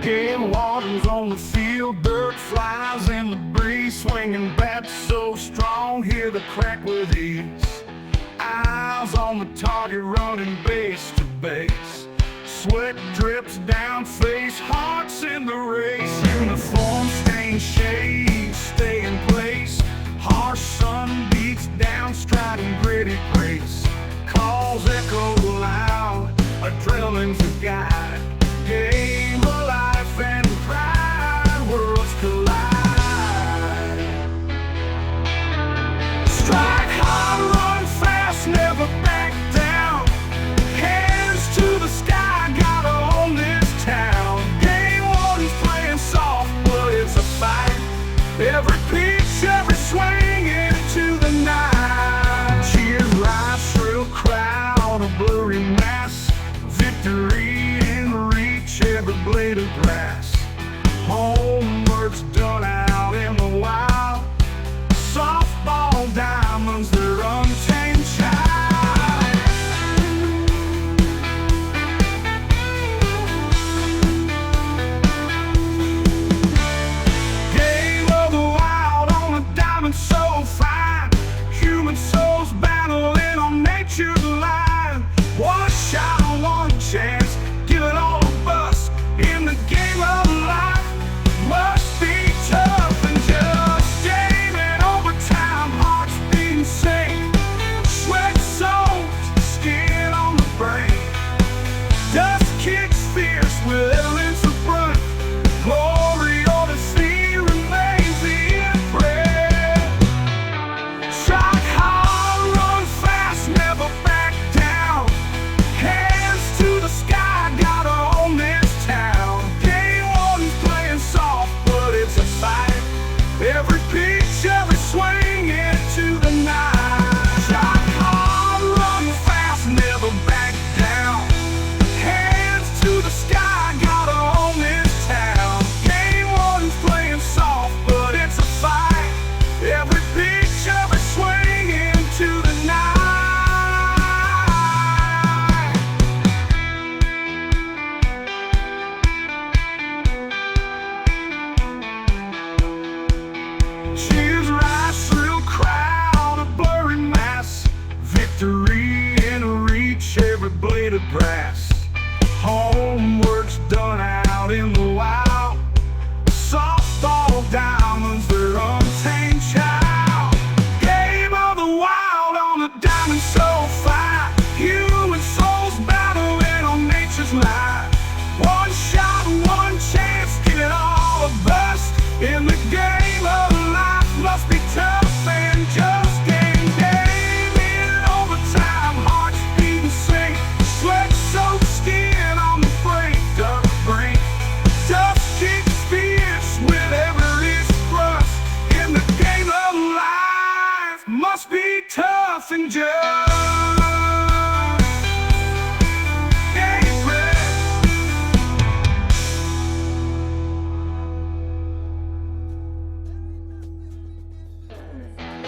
Game wardens on the field, bird flies in the breeze, swinging bats so strong, hear the crack with ease. Eyes on the target, running base to base. Sweat drips down face, hearts in the race. Uniform stained shades, stay in place. Harsh sun beats down, striding gritty grace. Calls echo loud, adrenaline's a guide. Game of life and pride, worlds collide. Strike hard, run fast, never back down. Hands to the sky, gotta own this town. Game wardens playing soft, but it's a fight. Every pitch, every swing into the night. Cheers rise, shrill crowd, a blurry mass. Victory in reach, every blade of grass. Homework's done out in the wild. Softball diamonds, their untamed child. Game of the wild on a diamond so fine. Human souls battling on nature's line. One shot, one chance, give it all a bust. In the game of life, must be tough and just. Gaming overtime, hearts beating same. Sweat soaked, skin on the brain. Dust kicks fierce with elements of front. Glory or defeat remains the imprint. Strike hard, run fast, never back down. Hands to the sky, gotta own this town. Game wardens playing soft, but it's a fight. Every pitch, every swing into the night. Strike hard, run fast, never back down. Hands to the sky, gotta own this town. Game wardens playing soft, but it's a fight. Every pitch, every swing into the night. Cheers rise, shrill crowd, a blurry mass. Victory in reach, every blade of grass. Homework's done out in the wild. Softball diamonds, their untamed child. Game of the wild on a diamond so fine. Human souls battling on nature's line. One shot, one chance, give it all a bust. In the game of life, must be tough and just. Game in overtime, hearts beating sing. Sweat soaked skin on the brink of the brink. Dust kicks fierce with every thrust. In the game of life, must be tough and just.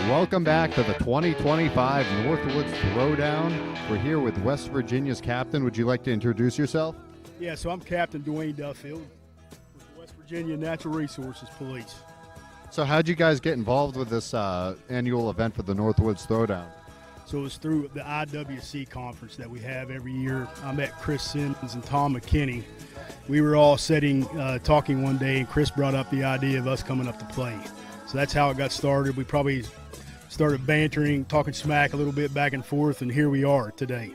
Welcome back to the 2025 Northwoods Throwdown. We're here with West Virginia's captain. Would you like to introduce yourself? Yeah, so I'm Captain Dwayne Duffield with the West Virginia Natural Resources Police. So how'd you guys get involved with this annual event for the Northwoods Throwdown? So it was through the IWC conference that we have every year. I met Chris Simmons and Tom McKinney. We were all talking one day, and Chris brought up the idea of us coming up to play. So that's how it got started. We probably started bantering, talking smack a little bit back and forth, and here we are today.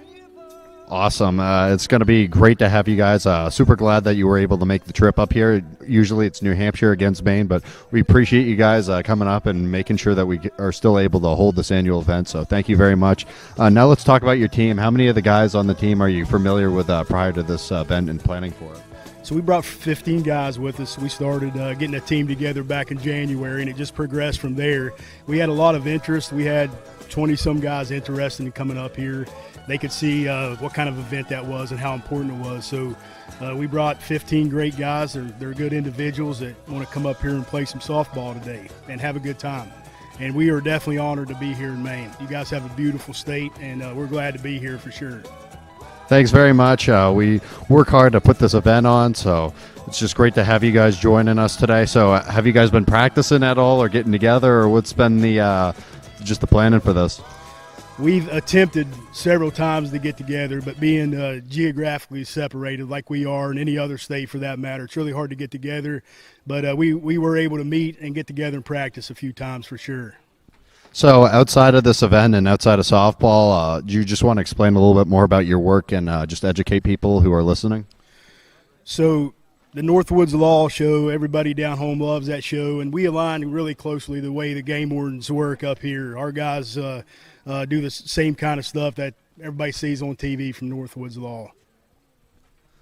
Awesome. It's going to be great to have you guys. Super glad that you were able to make the trip up here. Usually it's New Hampshire against Maine, but we appreciate you guys coming up and making sure that we are still able to hold this annual event. So thank you very much. Now let's talk about your team. How many of the guys on the team are you familiar with prior to this event and planning for it? So we brought 15 guys with us. We started getting a team together back in January, and it just progressed from there. We had a lot of interest. We had 20-some guys interested in coming up here. They could see what kind of event that was and how important it was. So we brought 15 great guys. They're good individuals that want to come up here and play some softball today and have a good time. And we are definitely honored to be here in Maine. You guys have a beautiful state, and we're glad to be here for sure. Thanks very much. We work hard to put this event on, so It's just great to have you guys joining us today. So, have you guys been practicing at all, or getting together, or what's been the just the planning for this? We've attempted several times to get together, but being geographically separated like we are in any other state for that matter, it's really hard to get together. But we were able to meet and get together and practice a few times for sure. So, outside of this event and outside of softball, do you just want to explain a little bit more about your work and just educate people who are listening? So the Northwoods Law show, everybody down home loves that show, and we align really closely the way the game wardens work up here. Our guys do the same kind of stuff that everybody sees on TV from Northwoods Law.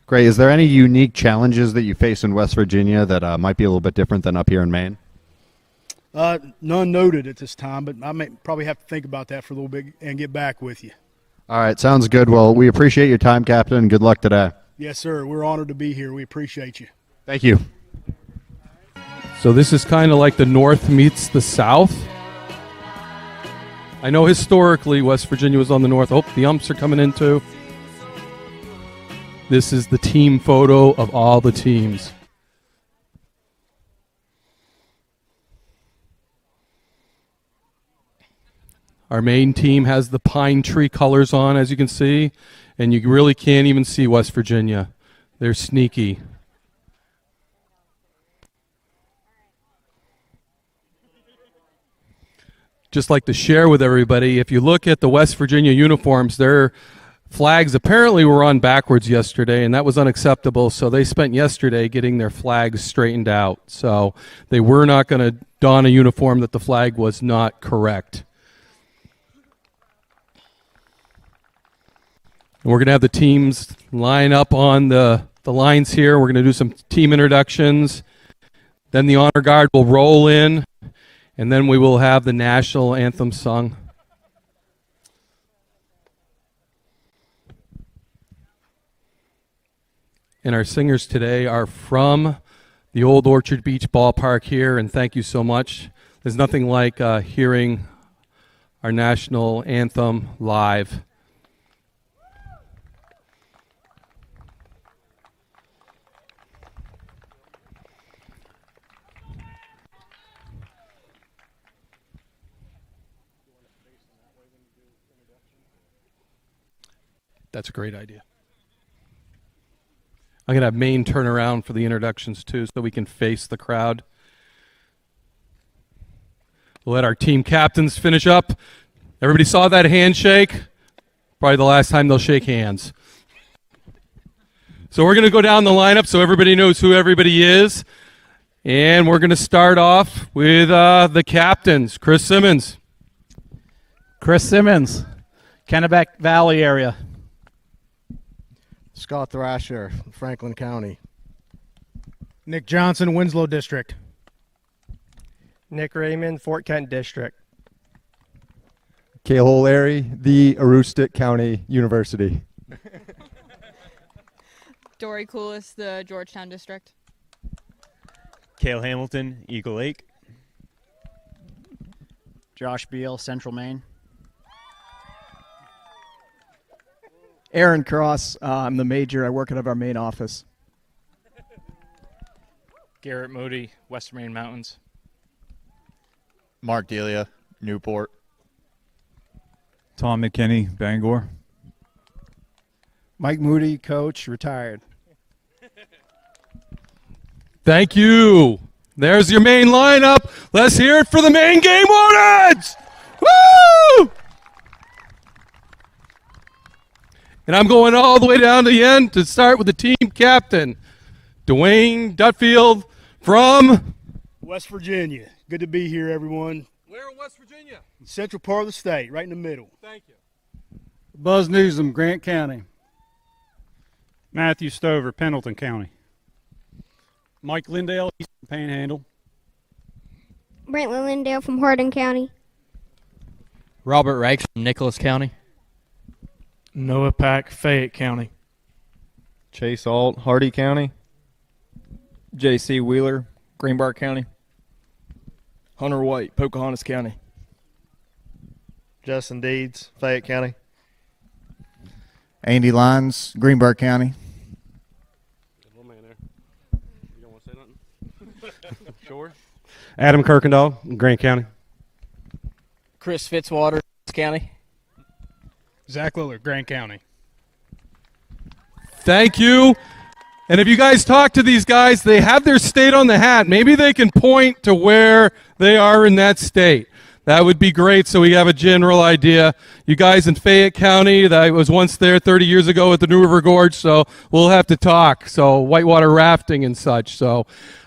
Great. Is there any unique challenges that you face in West Virginia that might be a little bit different than up here in Maine? None noted at this time, but I may probably have to think about that for a little bit and get back with you. All right. Sounds good. Well, we appreciate your time, Captain, and good luck today. Yes, sir. We're honored to be here. We appreciate you. Thank you. So this is kind of like the North meets the South. I know historically West Virginia was on the North. Oh, the umps are coming in too. This is the team photo of all the teams. Our main team has the pine tree colors on, as you can see, and you really can't even see West Virginia. They're sneaky. Just like to share with everybody, if you look at the West Virginia uniforms, their flags apparently were on backwards yesterday, and that was unacceptable, so they spent yesterday getting their flags straightened out. So they were not going to don a uniform that the flag was not correct. And we're going to have the teams line up on the lines here. We're going to do some team introductions. Then the honor guard will roll in, and then we will have the national anthem sung. And our singers today are from the old Orchard Beach ballpark here, and thank you so much. There's nothing like hearing our national anthem live. That's a great idea. I'm going to have Maine turn around for the introductions too so we can face the crowd. We'll let our team captains finish up. Everybody saw that handshake? Probably the last time they'll shake hands. So we're going to go down the lineup so everybody knows who everybody is. And we're going to start off with the captains. Chris Simmons. Chris Simmons, Kennebec Valley area. Scott Thrasher, Franklin County. Nick Johnson, Winslow District. Nick Raymond, Fort Kent District. Cale Larry, the Aroostook County University. Dory Coolis, the Georgetown District. Cale Hamilton, Eagle Lake. Josh Beal, Central Maine. Aaron Cross, I'm the major. I work out of our main office. Garrett Moody, Western Maine Mountains. Mark Delia, Newport. Tom McKinney, Bangor. Mike Moody, coach, retired. Thank you. There's your main lineup. Let's hear it for the Maine game wardens. Woo! And I'm going all the way down to the end to start with the team captain, Dwayne Dutfield from West Virginia. Good to be here, everyone. Where in West Virginia? Central part of the state, right in the middle. Thank you. Buzz Newsom, Grant County. Matthew Stover, Pendleton County. Mike Lindale, Eastern Panhandle. Brantley Lindale from Hardin County. Robert Reichs from Nicholas County. Noah Pack, Fayette County. Chase Alt, Hardy County. J.C. Wheeler, Greenbrier County. Hunter White, Pocahontas County. Justin Deeds, Fayette County. Andy Lyons, Greenbrier County. Sure. Adam Kirkendall, Grant County. Chris Fitzwater, County. Zach Lillard, Grant County. Thank you. And if you guys talk to these guys, they have their state on the hat. Maybe they can point to where they are in that state. That would be great so we have a general idea. You guys in Fayette County, that was once there 30 years ago at the New River Gorge, so we'll have to talk. So whitewater rafting and such. So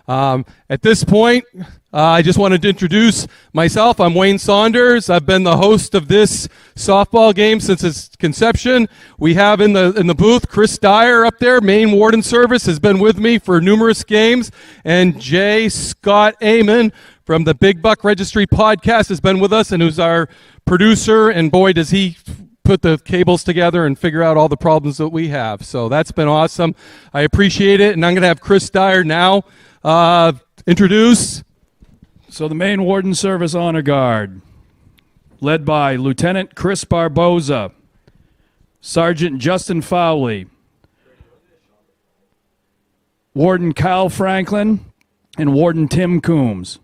at this point, I just wanted to introduce myself. I'm Wayne Saunders. I've been the host of this softball game since its conception. We have in the booth Chris Dyer up there. Maine Warden Service has been with me for numerous games. And J. Scott Amon from the Big Buck Registry podcast has been with us and who's our producer. And boy, does he put the cables together and figure out all the problems that we have. So that's been awesome. I appreciate it. And I'm going to have Chris Dyer now introduce. So the Maine Warden Service Honor Guard, led by Lieutenant Chris Barboza, Sergeant Justin Fowley, Warden Kyle Franklin, and Warden Tim Coombs.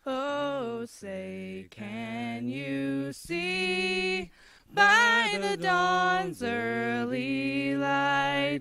Oh, say, can you see by the dawn's early light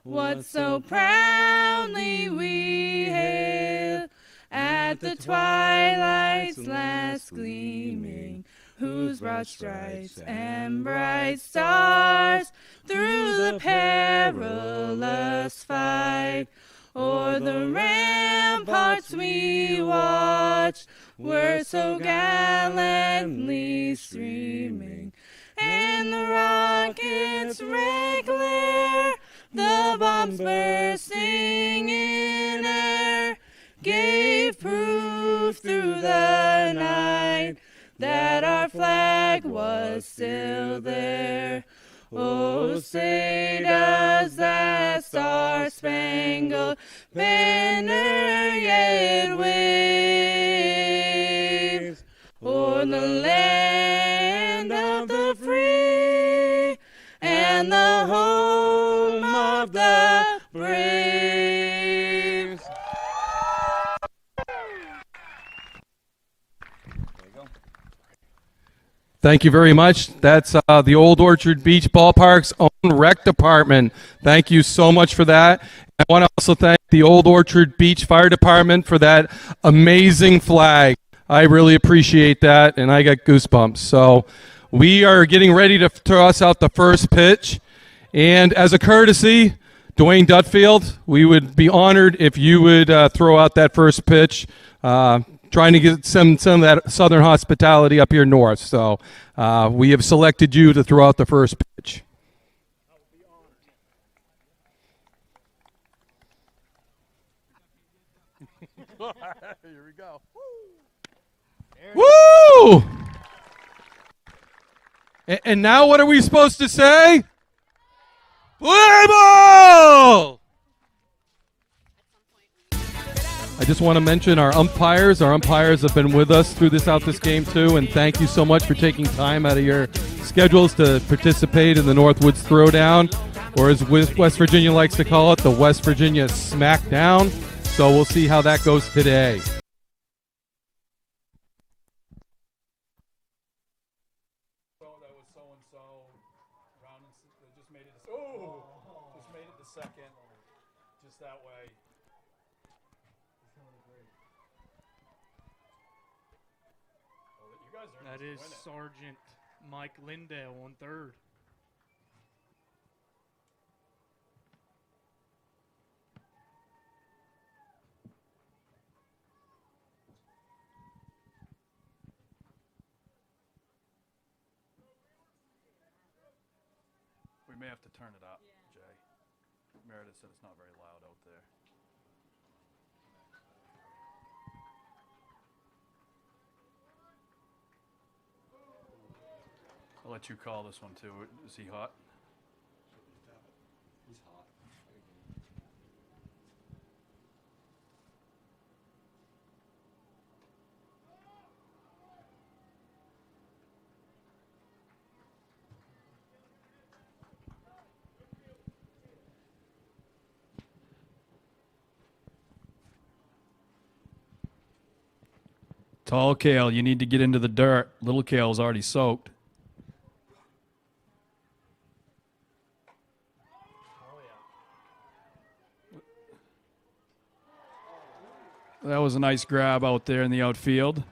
what so proudly we hailed at the twilight's last gleaming, whose broad stripes and bright stars through the perilous fight o'er the ramparts we watched were so gallantly streaming, and the rocket's red glare, the bombs bursting in air, gave proof through the night that our flag was still there. Oh, say does that star-spangled banner yet wave o'er the land of the free and the home of the brave. Thank you very much. That's the Old Orchard Beach Ballpark's own rec department. Thank you so much for that. I want to also thank the Old Orchard Beach Fire Department for that amazing flag. I really appreciate that, and I got goosebumps. So we are getting ready to toss out the first pitch. And as a courtesy, Dwayne Dutfield, we would be honored if you would throw out that first pitch. Trying to get some of that southern hospitality up here north. So we have selected you to throw out the first pitch. Here we go. Woo! And now what are we supposed to say? Play ball! I just want to mention our umpires. Our umpires have been with us through this game too, and thank you so much for taking time out of your schedules to participate in the Northwoods Throwdown, or as West Virginia likes to call it, the West Virginia Smackdown. So we'll see how that goes today. That is Sergeant Mike Lindale on third. may have to turn it up, Jay. Meredith said it's not very loud out there. I'll let you call this one too. Is he hot? He's hot. Tall Kale, you need to get into the dirt. Little Kale's already soaked. That was a nice grab out there in the outfield.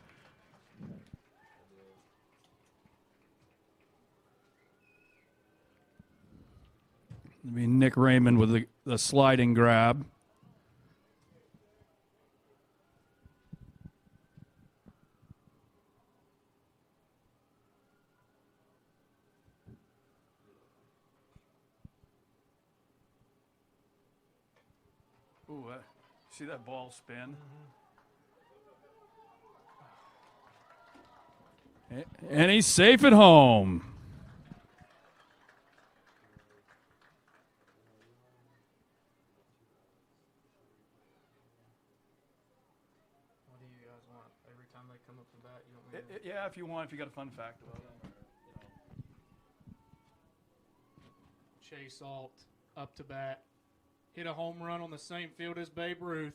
It'll be Nick Raymond with the sliding grab. Ooh, see that ball spin? And he's safe at home. What do you guys want? Every time they come up to bat, you want me to... Yeah, if you want, if you got a fun fact about it. Chase Alt up to bat. Hit a home run on the same field as Babe Ruth.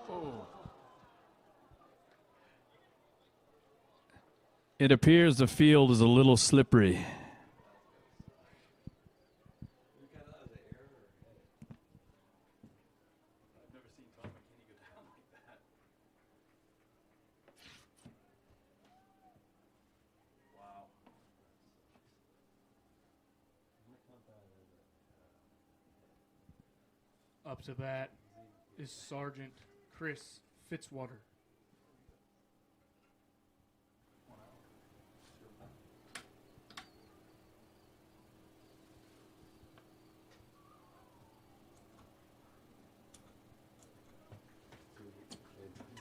Oh. It appears the field is a little slippery. Up to bat is Sergeant Chris Fitzwater.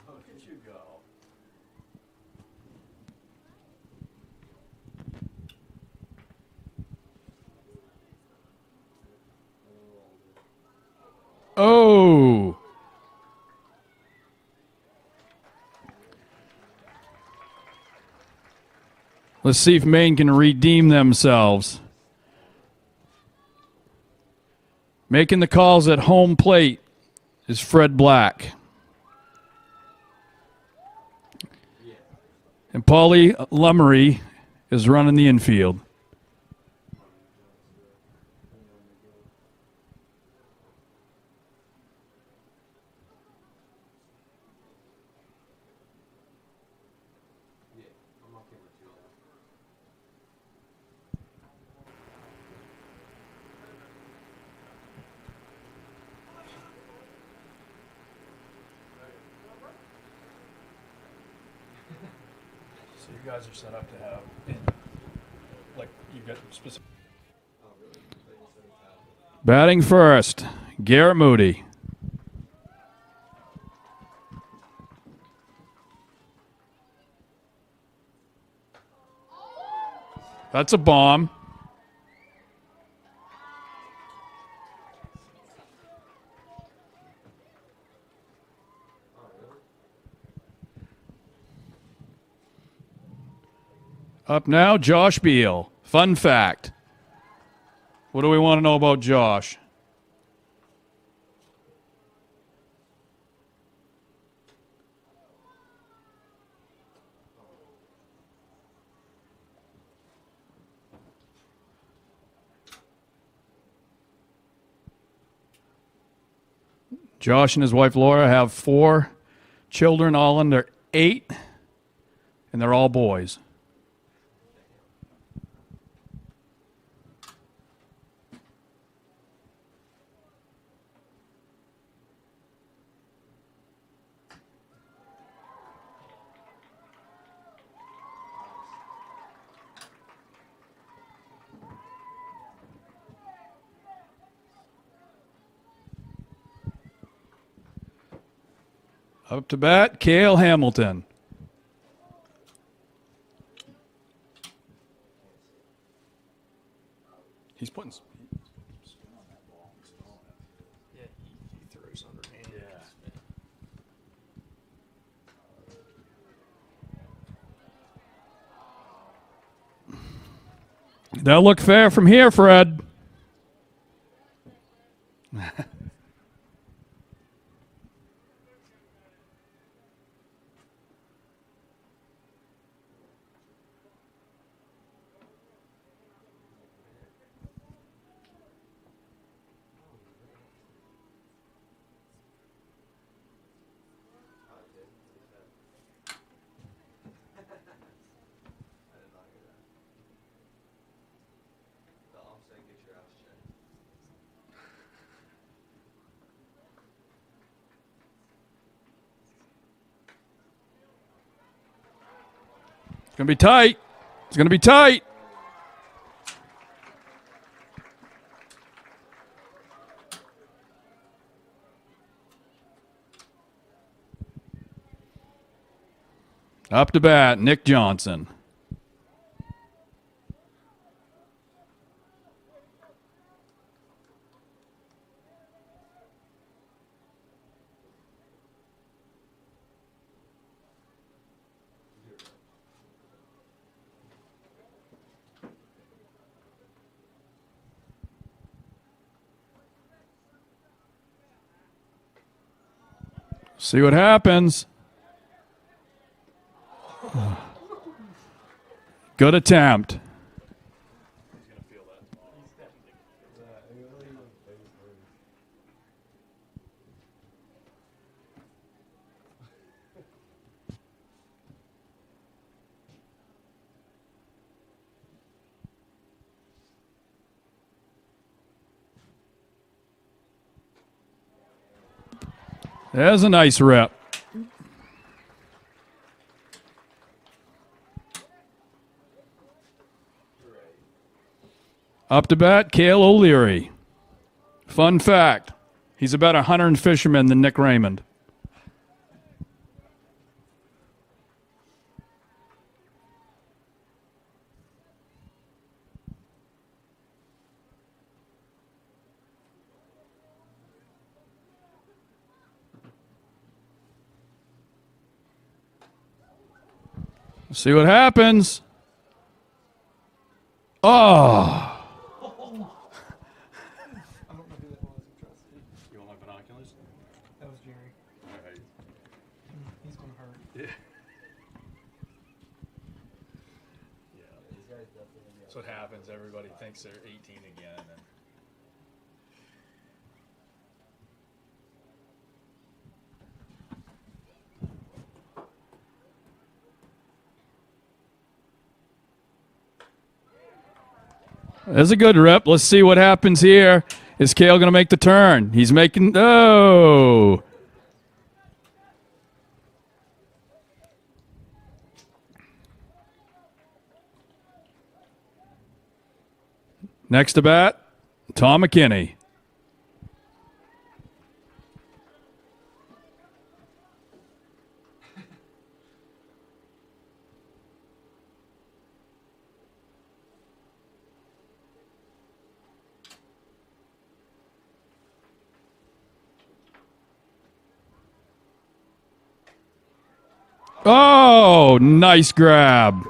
Look at you go. Oh! Let's see if Maine can redeem themselves. Making the calls at home plate is Fred Black. And Paulie Lummery is running the infield. So you guys are set up to have, like, you got specific. Batting first, Garrett Moody. That's a bomb. Up now, Josh Beal. Fun fact. What do we want to know about Josh? Josh and his wife Laura have 4 children, all under 8, and they're all boys. Up to bat, Cale Hamilton. He's putting. Yeah, he throws underhand. That'll look fair from here, Fred. It's going to be tight. It's going to be tight. Up to bat, Nick Johnson. See what happens. Good attempt. There's a nice rep. Up to bat, Cale O'Leary. Fun fact, he's about a hunter and fisherman than Nick Raymond. See what happens. Oh. You want my binoculars? That was Jerry. All right. He's going to hurt. Yeah. That's what happens. Everybody thinks they're 18 again. And There's a good rep. Let's see what happens here. Is Cale going to make the turn? He's making. Oh. Next to bat, Tom McKinney. Oh, nice grab.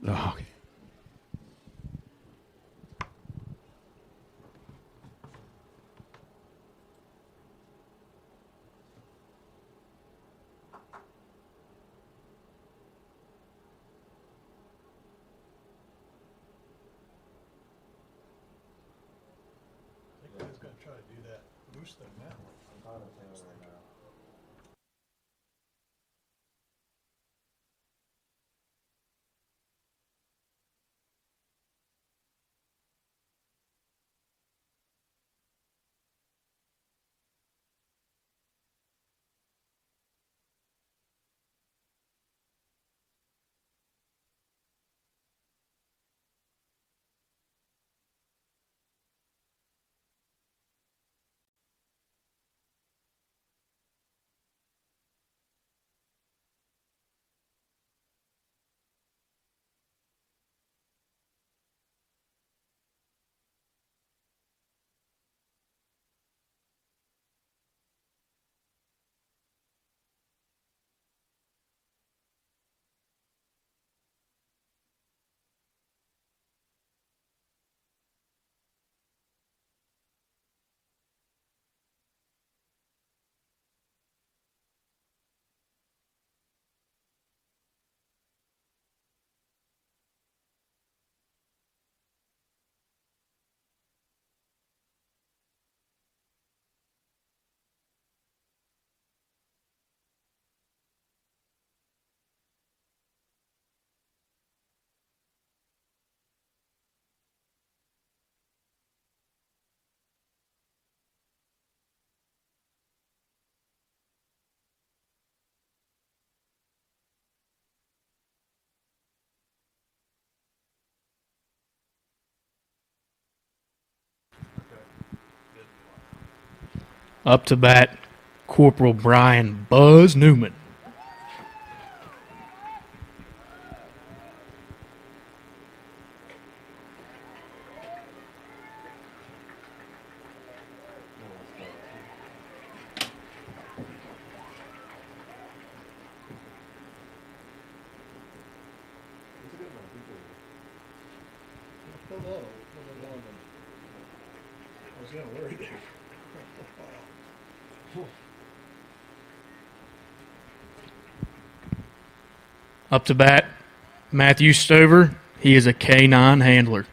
Oh, okay. I think I was going to try to do that moose thing now. Up to bat, Corporal Brian Buzz Newman. I was gonna worry there. Up to bat, Matthew Stover. He is a K9 handler.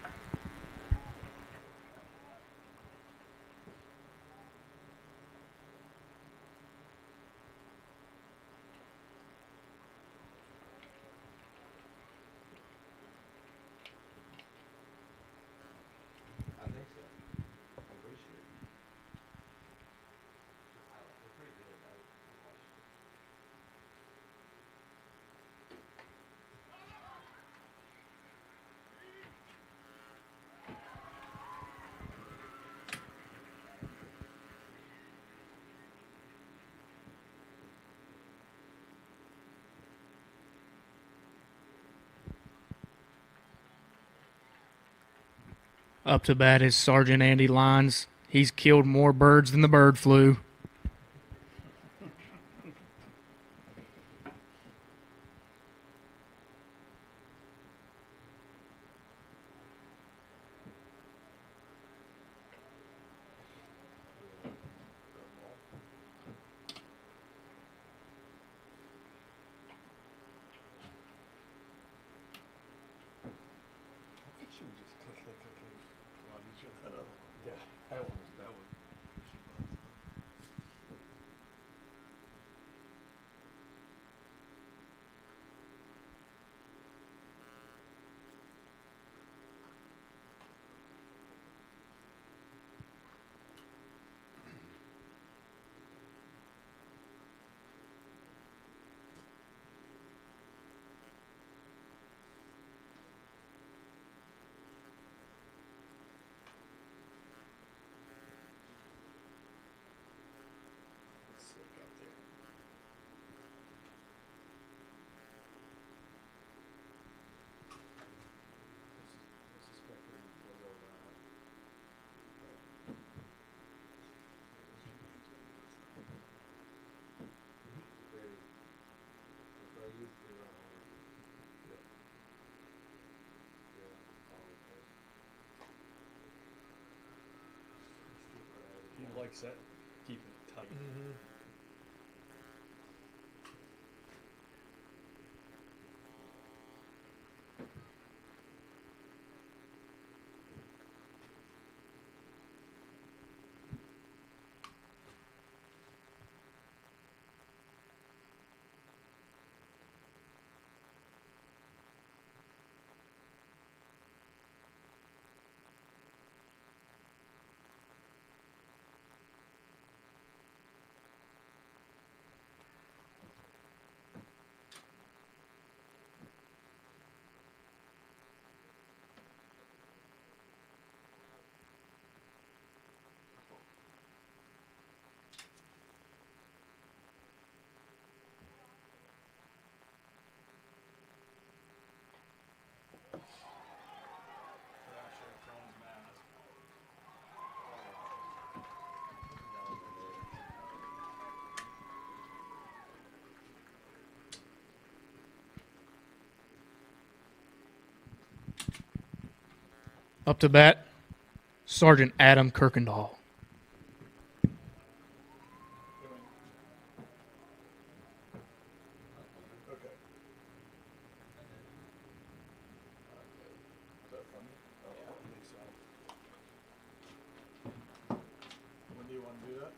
Up to bat is Sergeant Andy Lyons. He's killed more birds than the bird flu. He likes that, keeping it tight. Up to bat, Sergeant Adam Kirkendall. When do you want to do that?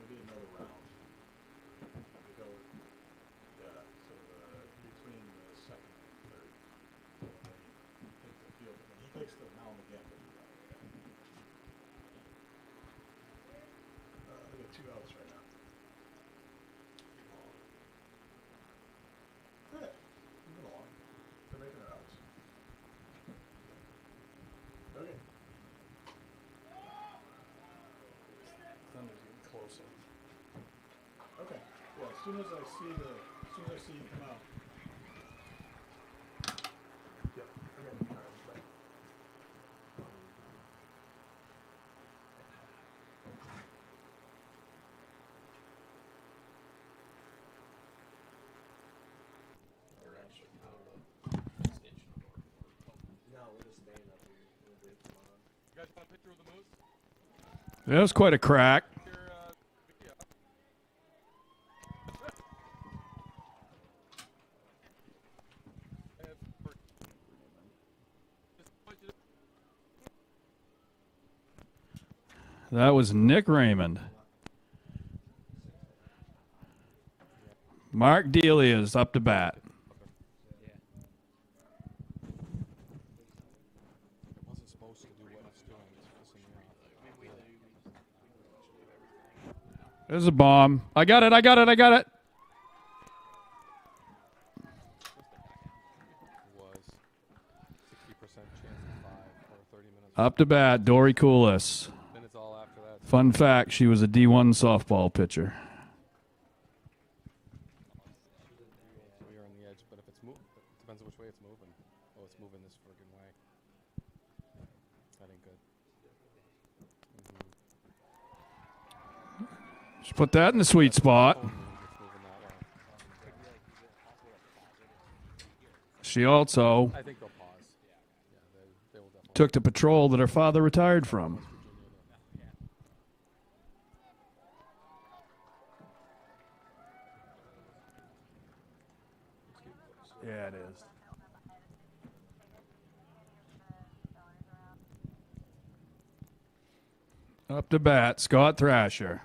Maybe another round. soon as I see you come out. Yep, I got the tires back. That was quite a crack. That was Nick Raymond. Mark Delia is up to bat. There's a bomb. I got it. Up to bat, Dory Coolis. Fun fact, she was a D1 softball pitcher. You're on the edge, but if it's moving, depends on which way it's moving. Oh, it's moving this friggin' way. That ain't good. Just put that in the sweet spot. She also took the patrol that her father retired from. Yeah, it is. Up to bat, Scott Thrasher.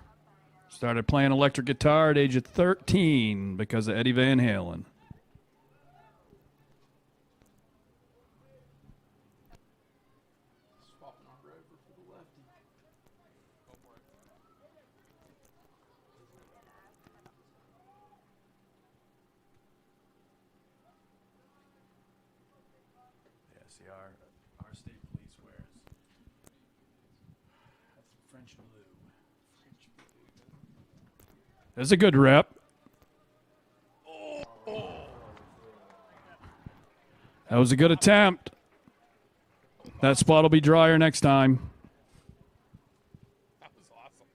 Started playing electric guitar at age of 13 because of Eddie Van Halen. See, our state police wears. That's French blue. That's a good rep. That was a good attempt. That spot will be drier next time. That was awesome.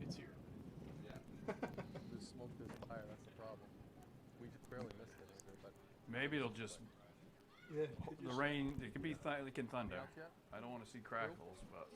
It's here. Yeah. The smoke is higher, that's the problem. We just barely missed it either, but Maybe it'll just. The rain, it can be it can thunder. I don't want to see crackles, but.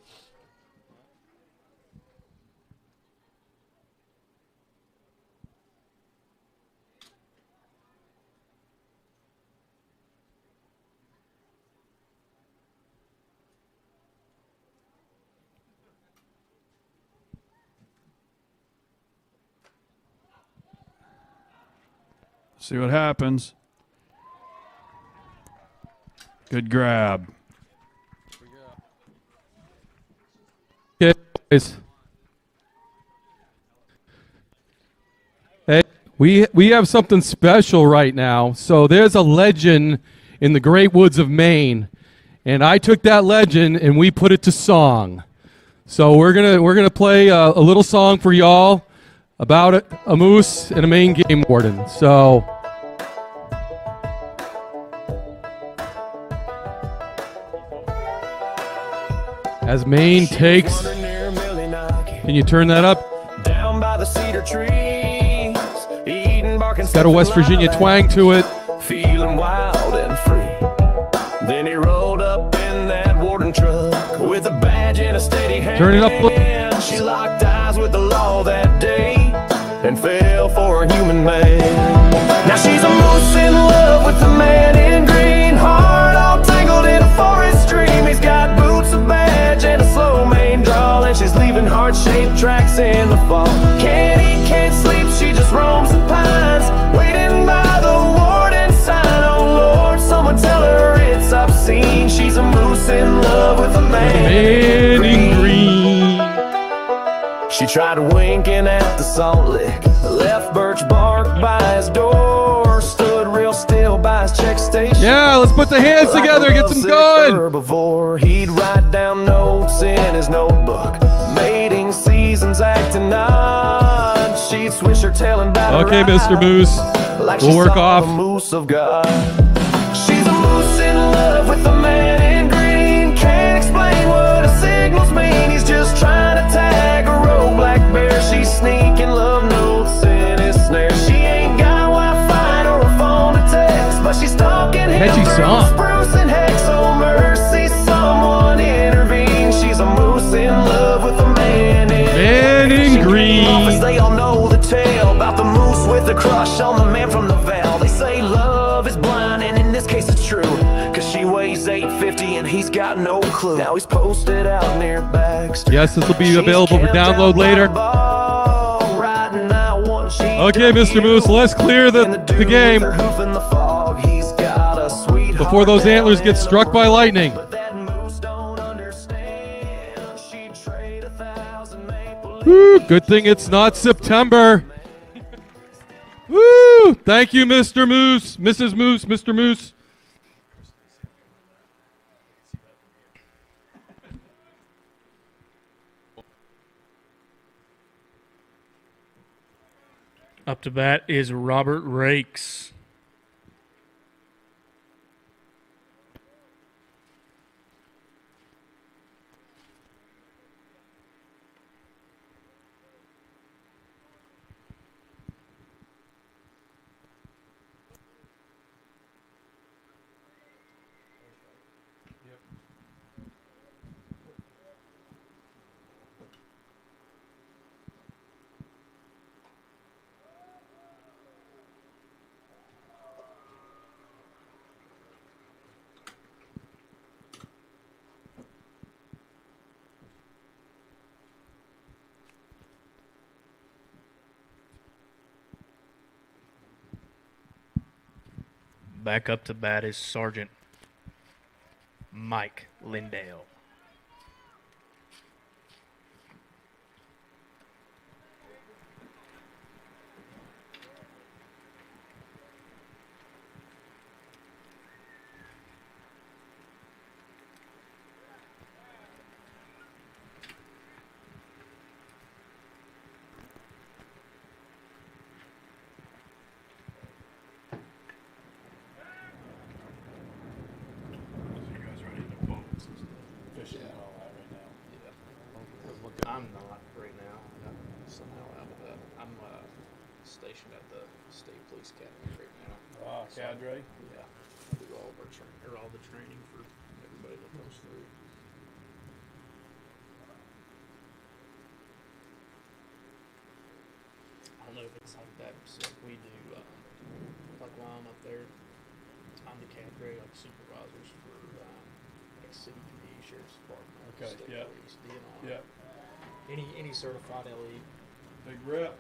See what happens. Good grab. Okay, guys. Hey, we have something special right now. So there's a legend in the great woods of Maine, and I took that legend and we put it to song. So we're gonna play a little song for y'all about a moose and a Maine game warden. So. As Maine takes, can you turn that up? Down by the cedar trees, eating bark and it's got a West Virginia twang to it. Feeling wild and free. Then he rolled up in that warden truck with a badge and a steady hand. Turn it up a little. She locked eyes with the law that day and fell for a human man. Now she's a moose in love with the man in green, heart all tangled in a forest stream. He's got boots, a badge, and a slow Maine drawl, and she's leaving heart-shaped tracks in the fall. Can't eat, can't sleep, she just roams the pines, waiting by the warden sign. Oh Lord, someone tell her it's obscene. She's a moose in love with a man in green. She tried winking at the salt lick, left birch bark by his door, stood real still by his check station. Yeah, let's put the hands together, get some going. Before he'd write down notes in his notebook, mating seasons acting odd. She'd swish her tail and bat Okay, her Mr. eye, Moose. like We'll she work saw off. the moose of God. She's a moose in love with a man in green. Can't explain what the signals mean. He's just trying to tag a rogue black bear. She's sneaking love notes in his snare. She ain't got Wi-Fi or a phone to text, but she's stalking him Catchy through song. spruce and hex. Oh mercy, someone intervene. She's a moose in love with a man in green. Office, they all know the tale about the moose with a crush on the man from the Vale. They say love is blind, and in this case it's true, cause she weighs 850 and he's got no clue. Now he's posted out near Baxter. Yes, this will be available for download later. Okay, Mr. Moose, let's clear the game before those antlers get struck by lightning. Woo, good thing it's not September. Woo! Thank you, Mr. Moose, Mrs. Moose, Mr. Moose. Up to bat is Robert Rakes. Back up to bat is Sergeant Mike Lindale. I'm not right now. I'm somehow out of that. I'm stationed at the State Police Academy right now. Cadre? Yeah. I do all of our all the training for everybody that goes through. I don't know if it's like that. So we do, like while I'm up there, I'm the cadre, like supervisors for like city PD, sheriff's department, Okay, state yeah. police, DNR. Yeah. Any certified LE. Big rip.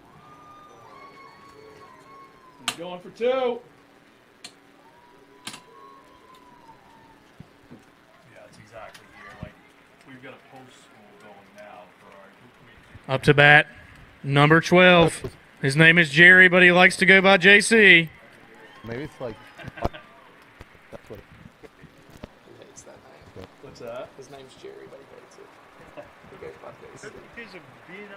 He's going for two. Yeah, it's exactly here. Like, we've got a post school going now for our Up to bat, number 12. His name is Jerry, but he likes to go by JC. Maybe it's like. That's what. He hates that name. What's that? His name's Jerry, but he hates it. He goes by JC. Because of being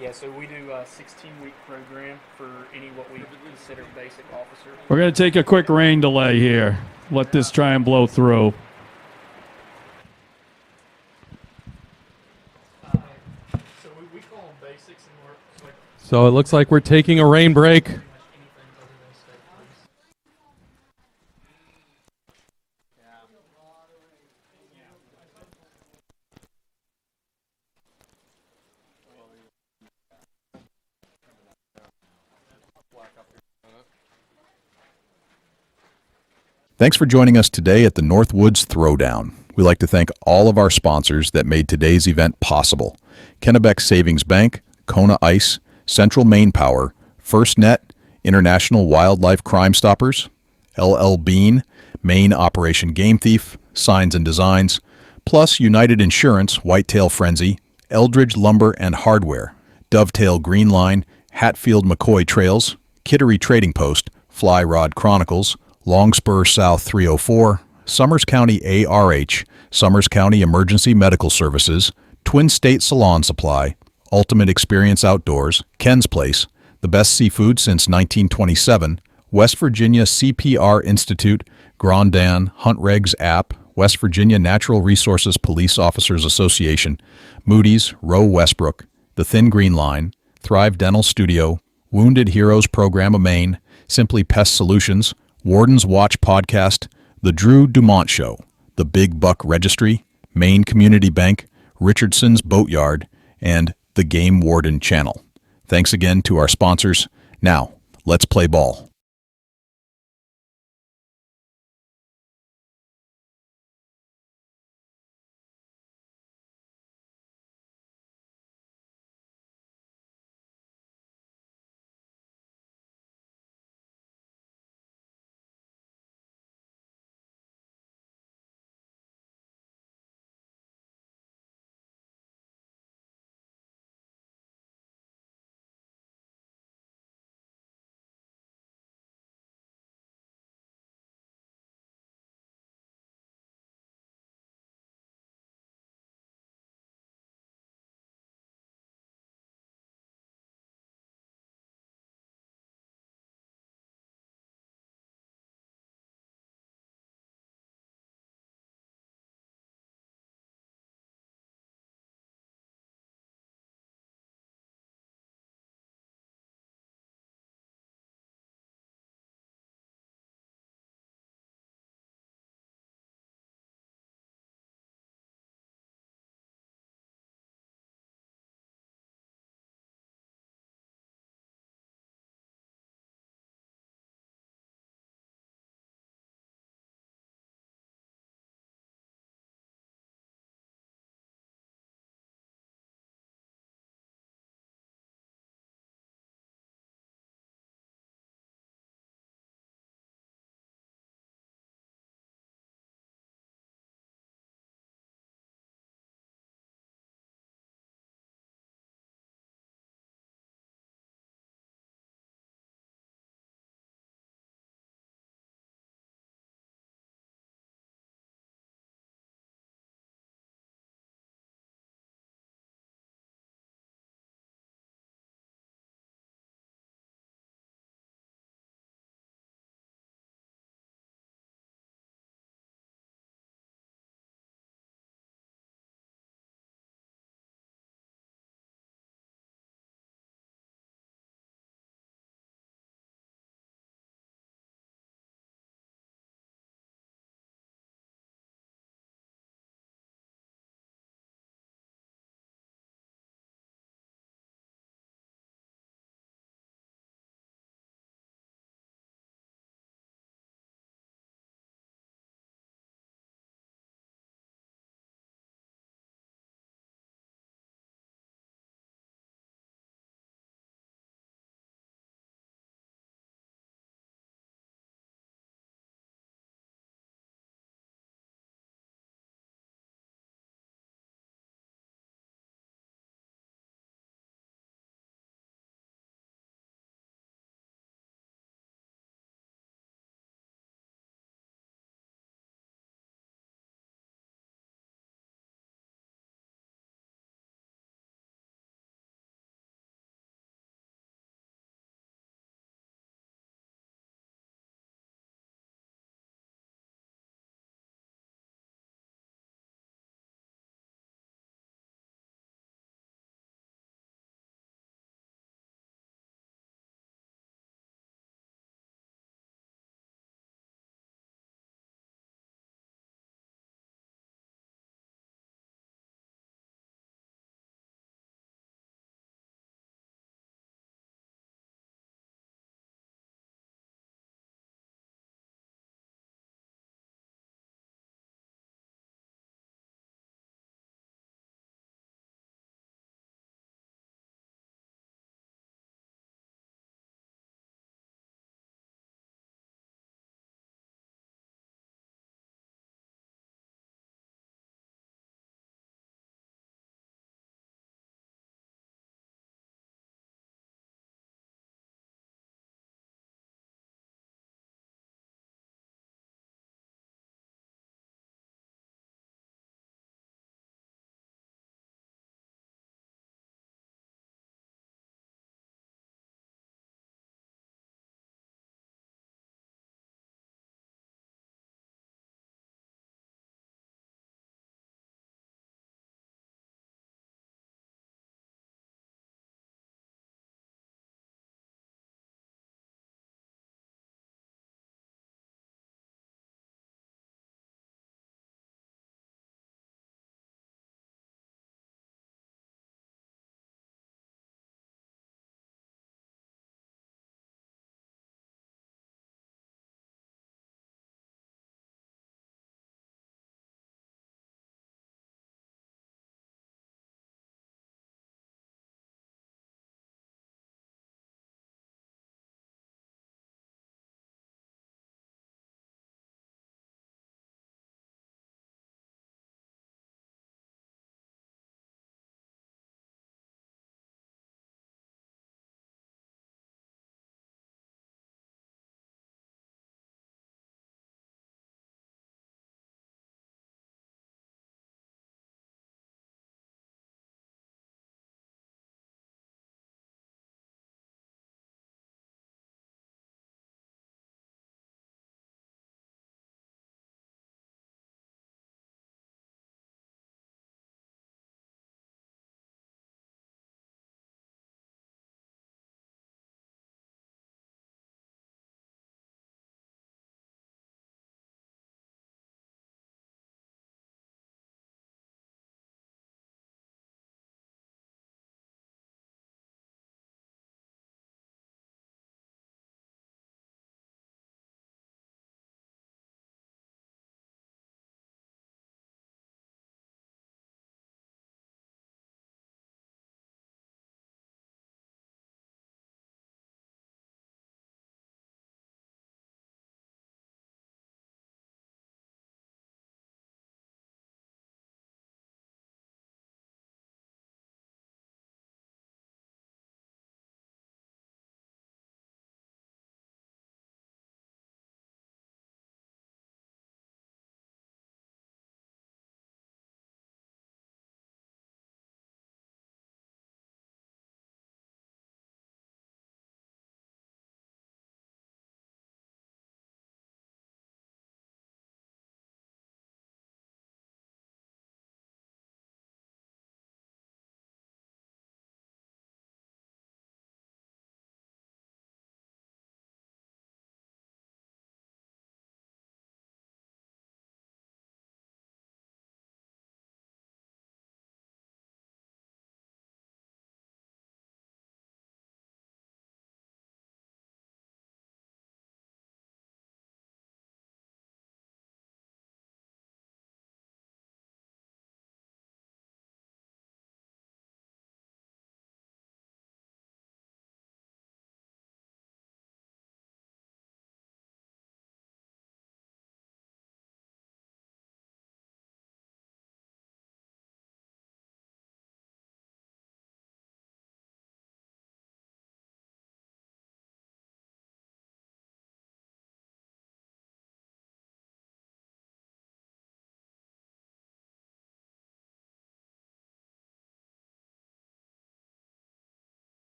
Yeah, so we do a 16-week program for any what we consider basic officer. We're going to take a quick rain delay here. Let this try and blow through. So we call them basics, and we're like So it looks like we're taking a rain break. Thanks for joining us today at the Northwoods Throwdown. We'd like to thank all of our sponsors that made today's event possible. Kennebec Savings Bank, Kona Ice, Central Maine Power, FirstNet, International Wildlife Crime Stoppers, LL Bean, Maine Operation Game Thief, Signs and Designs, plus United Insurance, Whitetail Frenzy, Eldridge Lumber and Hardware, Dovetail Green Line, Hatfield McCoy Trails, Kittery Trading Post, Fly Rod Chronicles, Longspur South 304, Summers County ARH, Summers County Emergency Medical Services, Twin State Salon Supply, Ultimate Experience Outdoors, Ken's Place, the best seafood since 1927, West Virginia CPR Institute, Grandan, Hunt Regs app, West Virginia Natural Resources Police Officers Association, Moody's, Roe Westbrook, The Thin Green Line, Thrive Dental Studio, Wounded Heroes Program of Maine, Simply Pest Solutions, Warden's Watch Podcast, The Drew Dumont Show, The Big Buck Registry, Maine Community Bank, Richardson's Boatyard, and the Game Warden Channel. Thanks again to our sponsors. Now, let's play ball.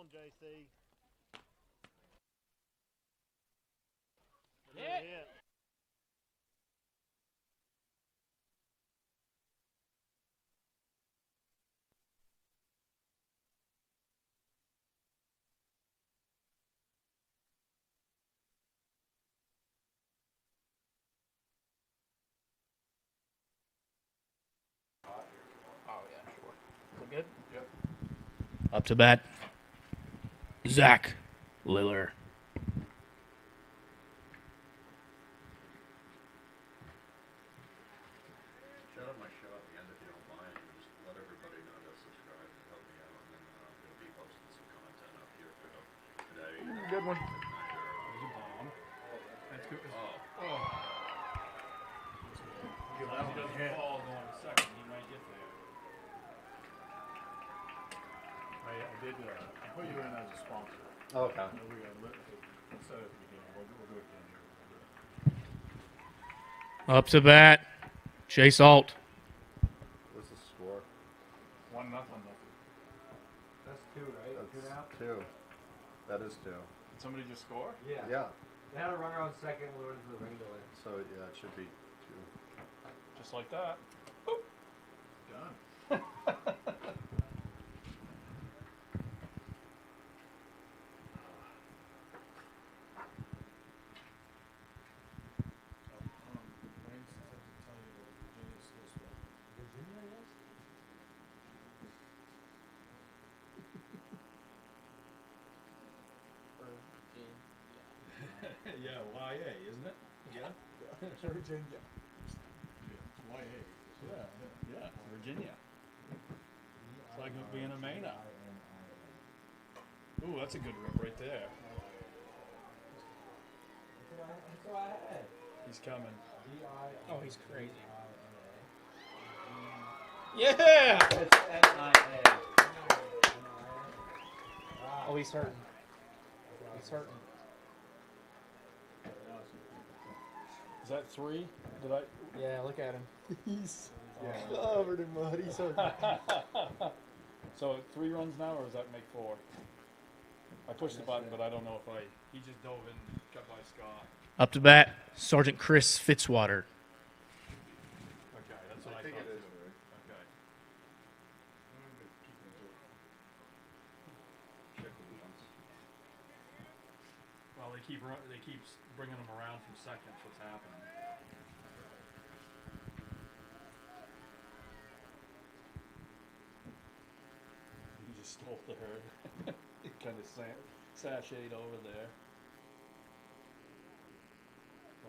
on, JC. Yeah. Hit. Oh yeah, sure. Is it good? Yep. Up to bat, Zach Liller. Shut up my show at the end if you don't mind. Just let everybody know to subscribe and help me out, and then we'll be posting some content up here for today. Good one. That's good. Oh. Oh. If he doesn't fall going to second, he might get there. I did. I put you in as a sponsor. Okay. We got instead of the beginning. We'll do it again. Up to bat, Chase Alt. What's the score? 1-0. That's 2, right? That's 2. That is 2. Did somebody just score? Yeah. They had a runner on second, we went into the ring delay. So yeah, it should be 2. Just like that. Done. Yeah, YA, isn't it? Yeah. Virginia. YA. Yeah, Virginia. It's like being a Maine. Ooh, that's a good rip right there. That's what I had. He's coming. Oh, he's crazy. Yeah! It's N-I-A. Oh, he's hurting. He's hurting. Is that 3? Did I? Yeah, look at him. He's covered in mud. He's hurting. So 3 runs now, or does that make 4? I pushed the button, but I don't know if he just dove in, cut by Scott. Up to bat, Sergeant Chris Fitzwater. Okay, that's what I think thought. it is, too. right? Okay. Well, they keep bringing them around from seconds. What's happening? He just stole the herd. He kind of sashayed over there.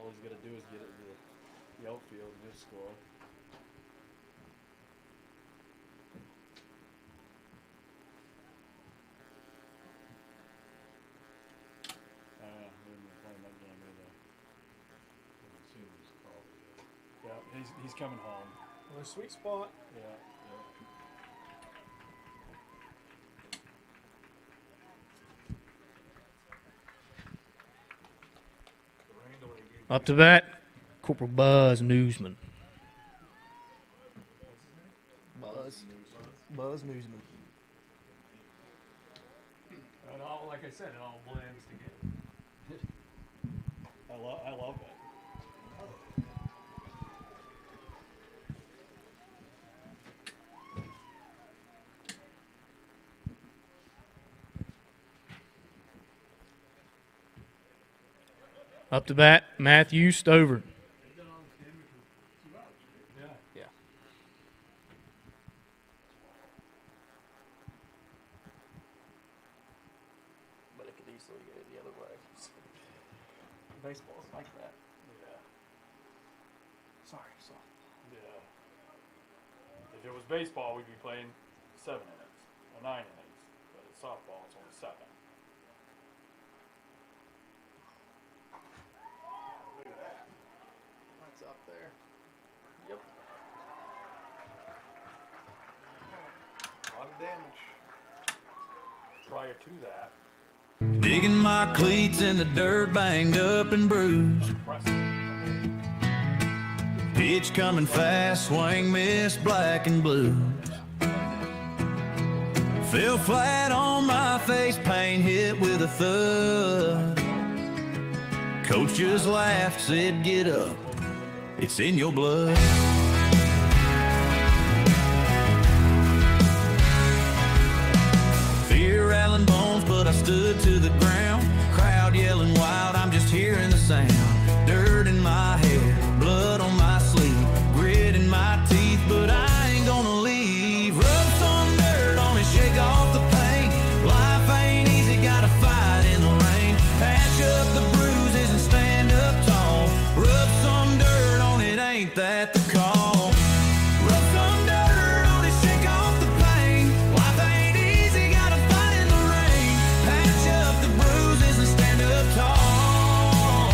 All he's got to do is get it to the outfield and he'll score. Yeah, he's coming home. Well, a sweet spot. Yeah. Up to bat, Corporal Buzz Newsman. Buzz Newsman. And all, like I said, it all blends together. I love it. Up to bat, Matthew Stover. Yeah. But it could easily go the other way. Baseball's like that. Yeah. Sorry. Yeah. If it was baseball, we'd be playing 7 innings or 9 innings. But it's softball, it's only 7. Look at that. That's up there. Yep. A lot of damage. Prior to that. Digging my cleats in the dirt, banged up and bruised. Pitch coming fast, swing miss, black and blue. Fell flat on my face, pain hit with a thud. Coach just laughed, said, get up, it's in your blood. Fear rattling bones, but I stood to the ground. Crowd yelling wild, I'm just hearing the sound. Dirt in my hair, blood on my sleeve, grit in my teeth, but I ain't gonna leave. Rub some dirt on it, shake off the pain. Life ain't easy, gotta fight in the rain. Patch up the bruises and stand up tall. Rub some dirt on it, ain't that the call? Rub some dirt on it, shake off the pain. Life ain't easy, gotta fight in the rain. Patch up the bruises and stand up tall.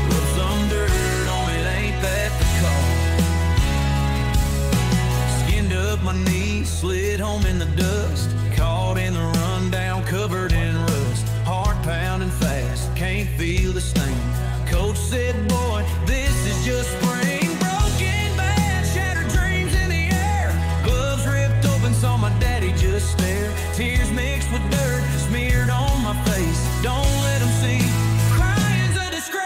Rub some dirt on it, ain't that the call? Skinned up my knees, slid home in the dust. Caught in the rundown, covered in rust. Heart pounding fast, can't feel the sting. Coach said, boy, this is just spring. Broken bad, shattered dreams in the air. Gloves ripped open, saw my daddy just stare. Tears mixed with dirt, smeared on my face. Don't let them see, crying's a disgrace.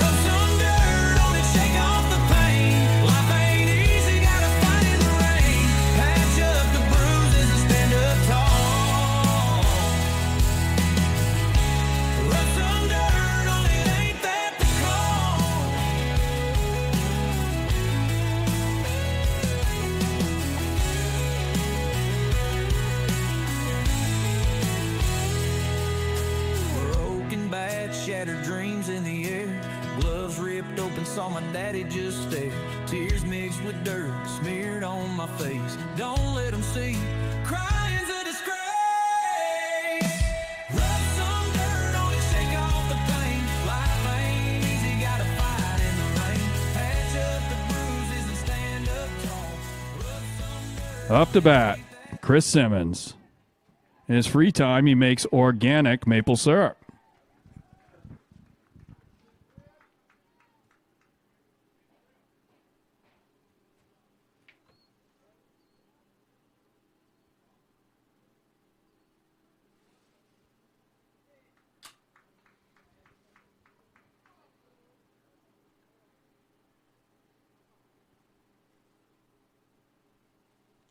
Rub some dirt on it, shake off the pain. Life ain't easy, gotta fight in the rain. Patch up the bruises and stand up tall. Rub some dirt on it, ain't that the call? Broken bad, shattered dreams in the air. Gloves ripped open, saw my daddy just stare. Tears mixed with dirt, smeared on my face. Don't let them see, crying's a disgrace. Rub some dirt on it, shake off the pain. Life ain't easy, gotta fight in the rain. Patch up the bruises and stand up tall. Rub some dirt. Up to bat, Chris Simmons. In his free time, he makes organic maple syrup.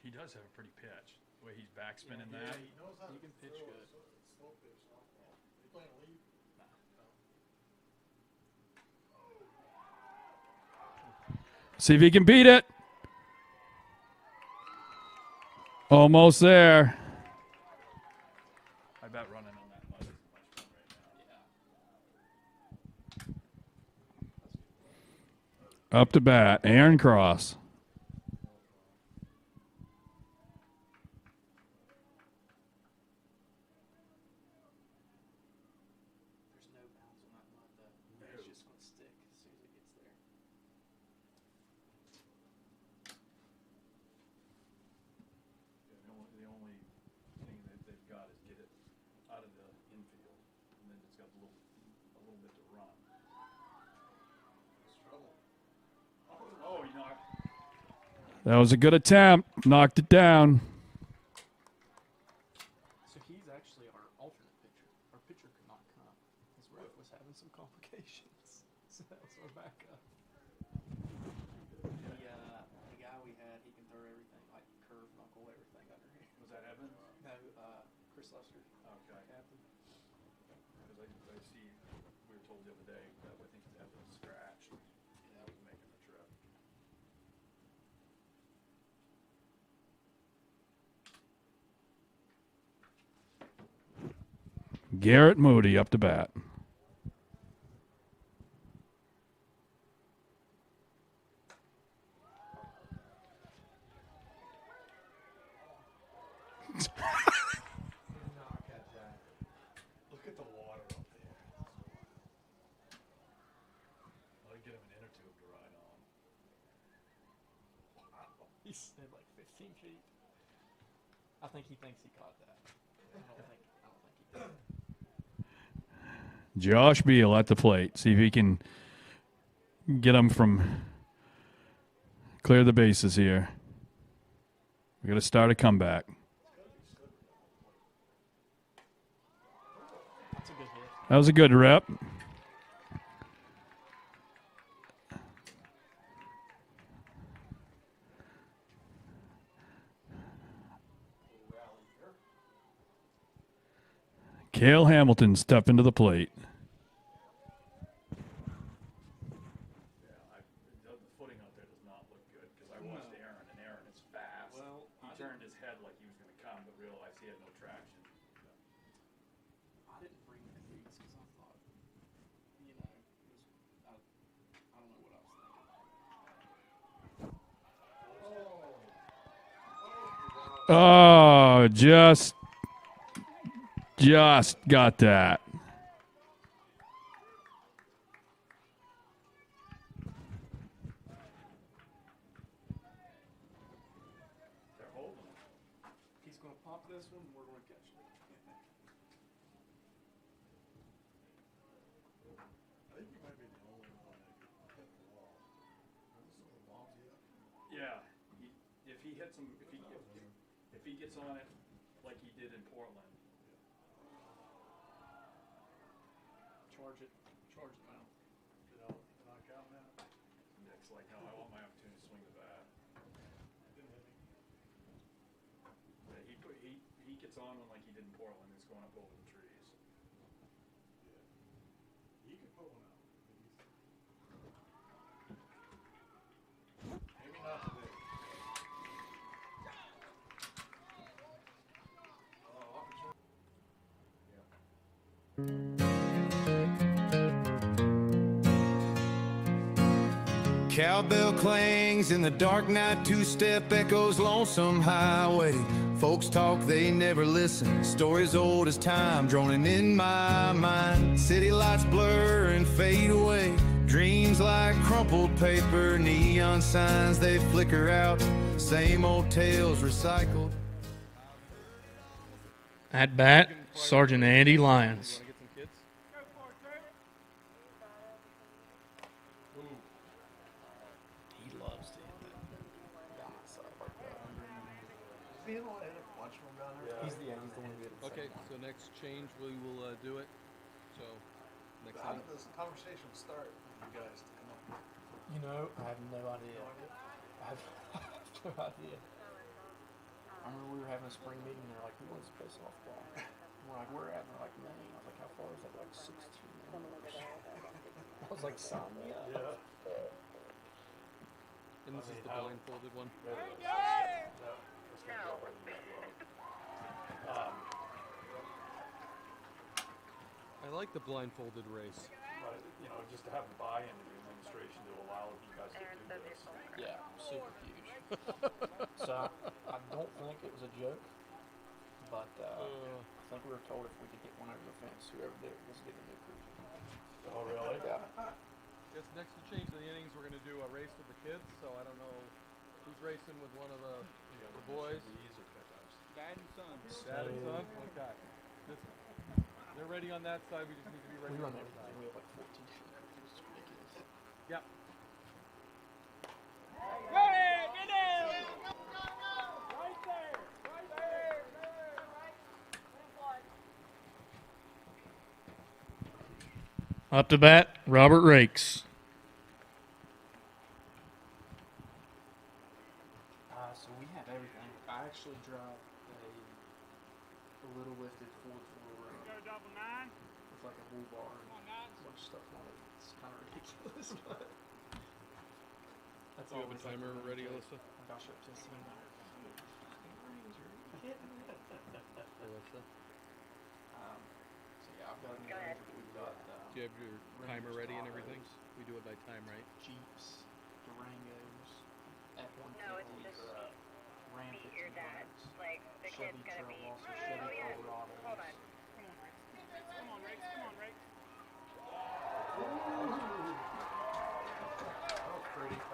He does have a pretty pitch. The way he's backspinning that. He knows how You to can pitch throw it, good. so it's slow pitch, not ball. You playing a lead? See if he can beat it. Almost there. I bet running on that mud isn't much fun right now. Up to bat, Aaron Cross. There's no bounce on that mud though. It's just gonna stick as soon as it gets there. Yeah, the only thing that they've got is get it out of the infield, and then it's got a little bit to run. It's trouble. Oh, he knocked. That was a good attempt. Knocked it down. So he's actually our alternate pitcher. Our pitcher could not come. His ref was having some complications. So that was our backup. The guy we had, he can throw everything, like curve, knuckle, everything under here. Was that Evans? No, Chris Lester. Okay. Captain. Because I see, we were told the other day that I think Evans scratched. Yeah, was making the trip. Garrett Moody up to bat. Look at the water up there. I'll get him an inner tube to ride on. Wow. He slid like 15 feet. I think he thinks he caught that. I don't think he did. Josh Beal at the plate. See if he can get him from clear the bases here. We're going to start a comeback. That was a good rep. Cale Hamilton step into the plate. The footing out there does not look good because I watched Aaron, and Aaron is fast. Well, he turned his head like he was going to come, but realized he had no traction. I didn't bring the cleats because I thought, you know, I don't know what I was thinking. Oh, just got that. They're holding him. He's going to pop this one, and we're going to catch it. I think you might be the only one that can hit the wall. Yeah, if he hits him, if he gets on it like he did in Portland. Charge it now. Knock out now. Nick's like, no, I want my opportunity to swing the bat. Yeah, he gets on one like he did in Portland. It's going up over the trees. He could put one out. Maybe not today. Cowbell clangs in the dark night, two-step echoes lonesome highway. Folks talk, they never listen. Stories old as time, droning in my mind. City lights blur and fade away. Dreams like crumpled paper, neon signs, they flicker out. Same old tales recycled. At bat, Sergeant Andy Lyons. He loves to hit that. He's the one who hit it. Okay, so next change we will do it. So next How time. did this conversation start with you guys to come up? You know, I have no idea. I have no idea. I remember we were having a spring meeting and they're like, who wants to play softball? And we're like, where at? And they're like, Maine. I was like, how far is that? Like 16 hours. I was like, sign me up. Yeah. And this is the blindfolded one. I like the blindfolded race. But, you know, just to have the buy-in of the administration to allow you guys to do this. Yeah, super huge. So I don't think it was a joke, but I think we were told if we could get one over the fence, whoever did it was getting a new cruiser. Oh, really? Yeah. Guess next to change the innings, we're going to do a race with the kids. So I don't know who's racing with one of the boys. Dad and son. Dad and son? Okay. They're ready on that side. We just need to be ready We on run that everything. side. We have like 14 cruisers. It's ridiculous. Yep. Up to bat, Robert Rakes. So we have everything. I actually drive a little lifted fourth floor ring. With like a bull bar and a bunch of stuff on it. It's kind of ridiculous, but that's Do you have a always like timer really ready, good. Alyssa? Gosh, up to 17 hours. Alyssa? So yeah, I've got it. We've got Do you have your timer ready and everything? We do it by time, right? Jeeps, Durangos, F-150s, Ram 1500s, Chevy Trailblossoms, Chevy Colorados. Come on, Riggs. Come on, Riggs.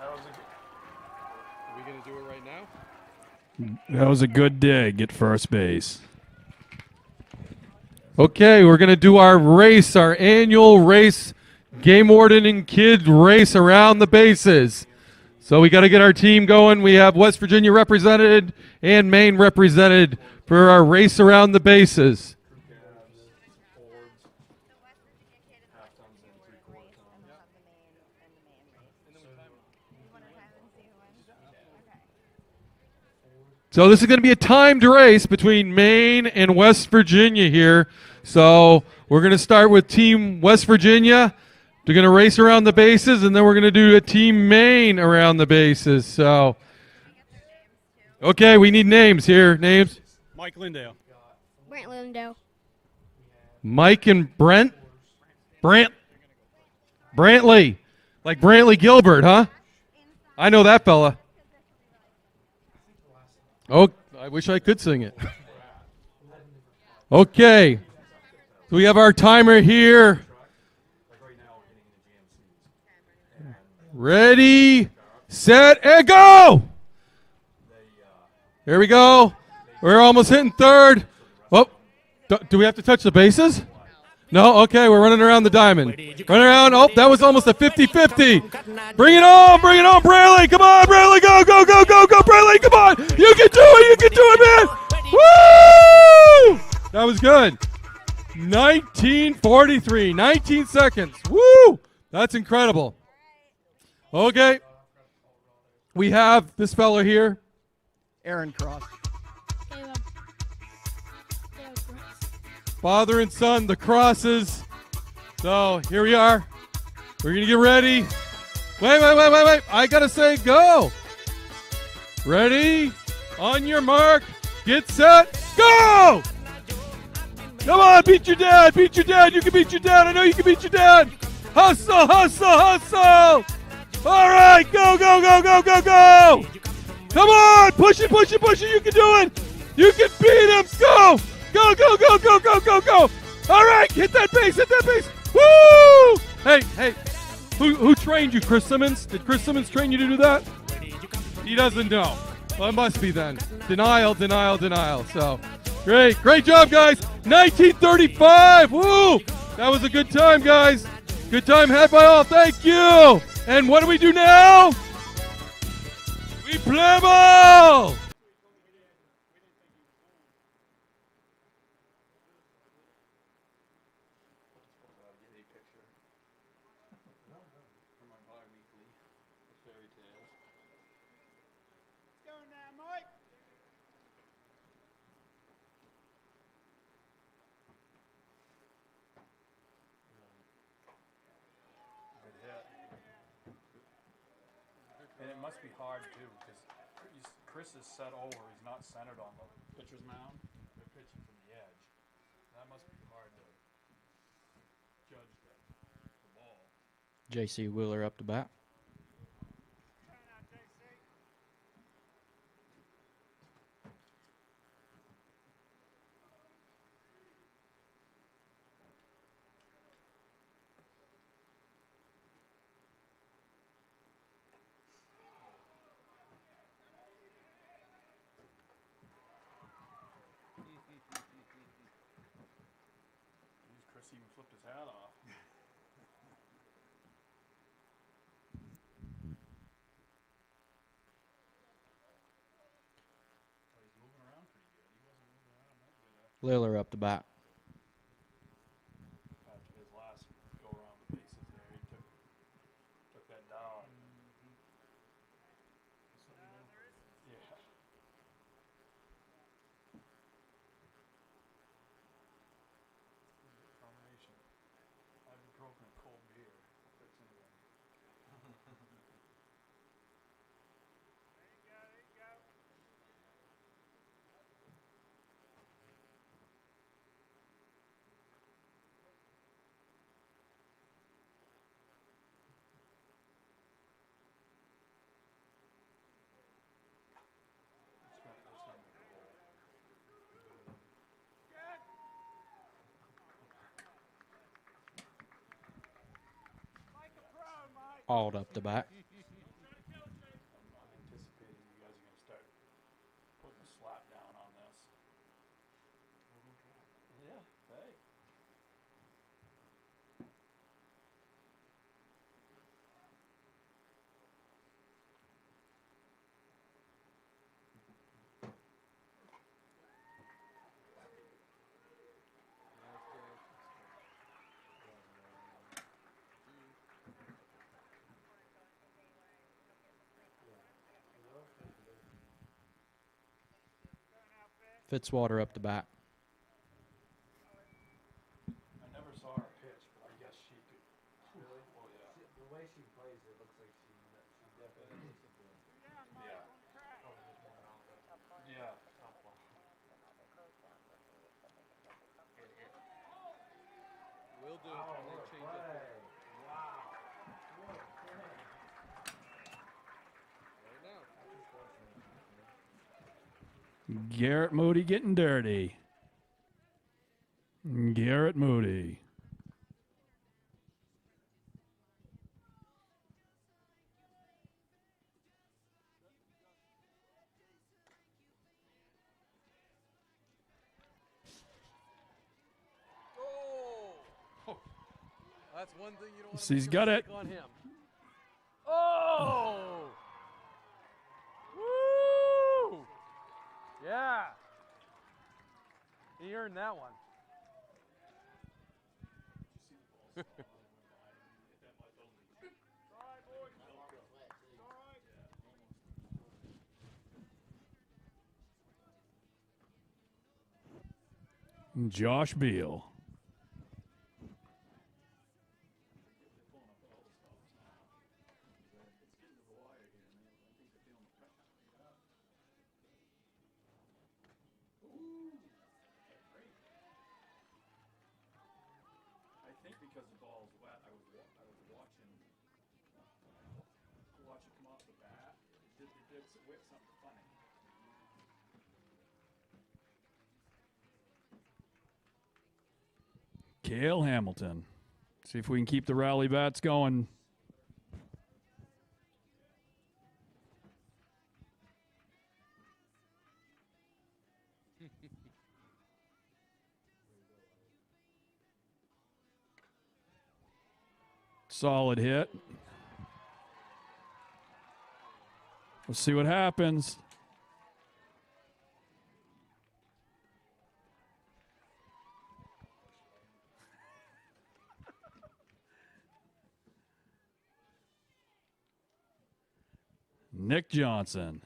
Are we going to do it right now? That was a good dig at first base. Okay, we're going to do our race, our annual race, game warden and kid race around the bases. So we got to get our team going. We have West Virginia represented and Maine represented for our race around the bases. So this is going to be a timed race between Maine and West Virginia here. So we're going to start with Team West Virginia. They're going to race around the bases, and then we're going to do a Team Maine around the bases. So, okay, we need names here. Names? Mike Lindale. Brent Lindale. Mike and Brent? Brantley. Like Brantley Gilbert, huh? I know that fella. Oh, I wish I could sing it. Okay. So we have our timer here. Ready, set, and go! Here we go. We're almost hitting third. Oh, do we have to touch the bases? No? Okay, we're running around the diamond. Running around. Oh, that was almost a 50-50. Bring it on, Brantley. Come on, Brantley. Go, Brantley. Come on. You can do it, man. Woo! That was good. 19:43, 19 seconds. Woo! That's incredible. Okay. We have this fellow here. Aaron Cross. Father and son, the crosses. So here we are. We're going to get ready. Wait. I got to say go. Ready? On your mark. Get set. Go! Come on, beat your dad. You can beat your dad. I know you can beat your dad. Hustle. All right, go. Come on, push it. You can do it. You can beat him. Go. All right, hit that base. Woo! Hey, who trained you, Chris Simmons? Did Chris Simmons train you to do that? He doesn't know. Well, it must be then. Denial. So, great job, guys. 1935. Woo! That was a good time, guys. Good time had by all. Thank you. And what do we do now? We play ball. And it must be hard too, because Chris is set over. He's not centered on the pitcher's mound. They're pitching from the edge. That must be hard to judge the ball. J.C. Wheeler up to bat. Chris even flipped his hat off. He's moving around pretty good. He wasn't moving around that good. Liller up to bat. After his last go around the bases there, he took that down. Yeah. Combination. Ibuprofen and cold beer. Fix anything. Ald up to bat. I'm anticipating you guys are going to start putting a slap down on this. Yeah, hey. Fitzwater up the bat. I never saw her pitch, but I guess she could. Really? Well, yeah. The way she plays, it looks like she definitely needs to do it. Yeah. Yeah. Will do. Oh, They what a change play. it. Wow. What a play. Right now. Garrett Moody getting dirty. Garrett Moody. Oh! That's one thing you don't want So to he's got it. on him. Oh! Woo! Yeah. He earned that one. Josh Beal. I think because the ball's wet, I was watching it come off the bat. It did something funny. Cale Hamilton. See if we can keep the rally bats going. Solid hit. We'll see what happens. Nick Johnson.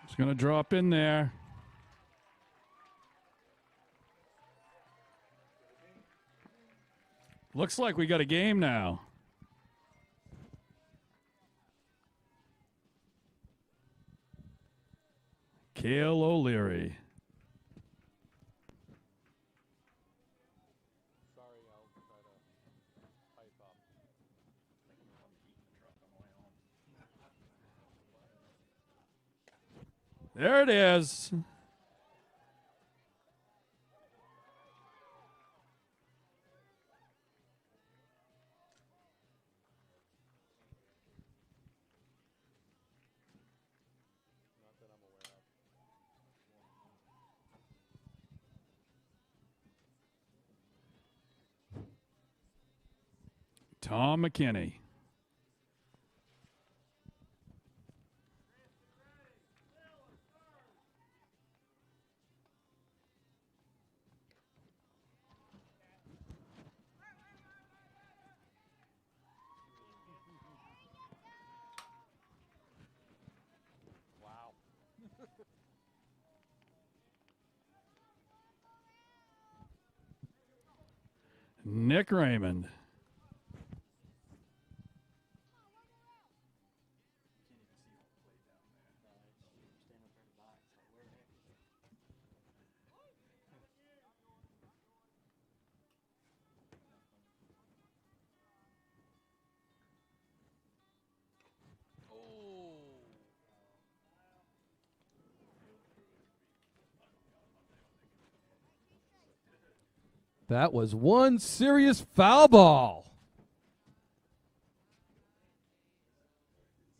It's going to drop in there. Looks like we got a game now. Cale O'Leary. Sorry, I'll try to pipe up. There it is. Not that I'm aware of. Tom McKinney. Wow. Nick Raymond. That was one serious foul ball.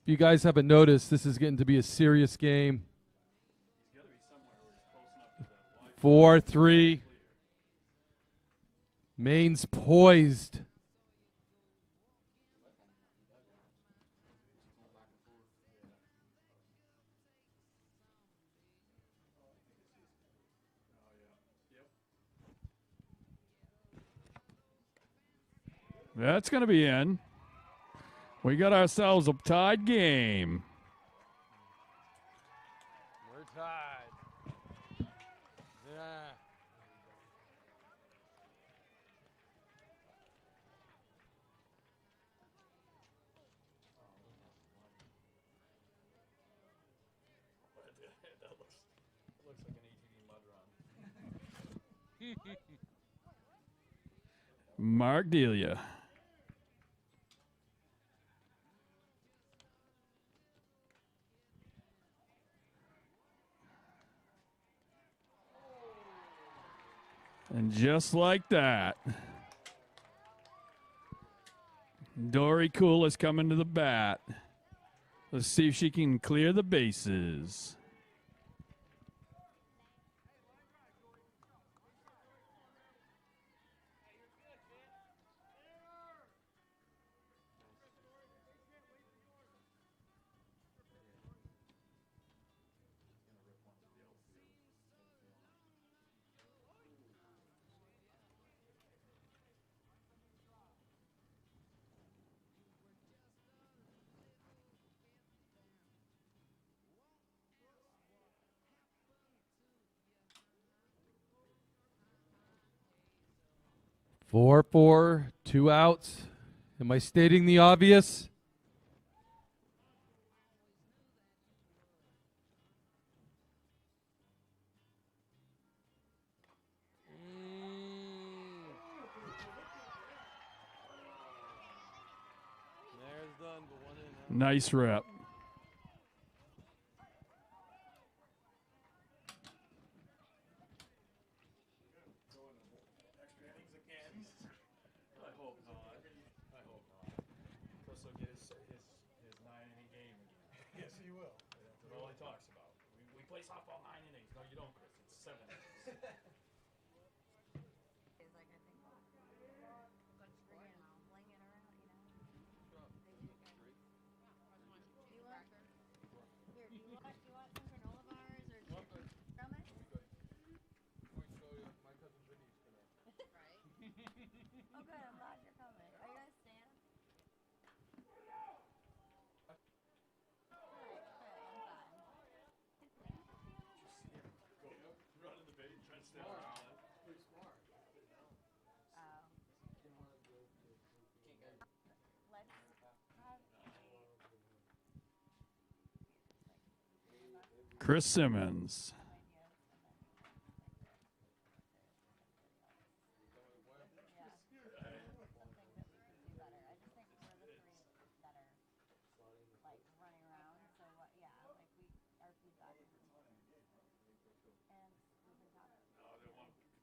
If you guys haven't noticed, this is getting to be a serious game. 4-3. Maine's poised. That's going to be in. We got ourselves a tied game. We're tied. Yeah. That looks like an ATV mud run. Mark Delia. And just like that, Dory Cool is coming to the bat. Let's see if she can clear the bases. Four, 2 outs. Am I stating the obvious? There's done, but one in. Nice rep. Extra innings again. I hope not. I hope not. Chris will get his 9-inning game again. Yes, he will. That's all he talks about. We play softball 9 innings. No, you don't, Chris. It's 7 innings. Oh, good. I'm glad you're coming. Are you guys staying? Run in the bait, try to stay around. Pretty smart. Chris Simmons.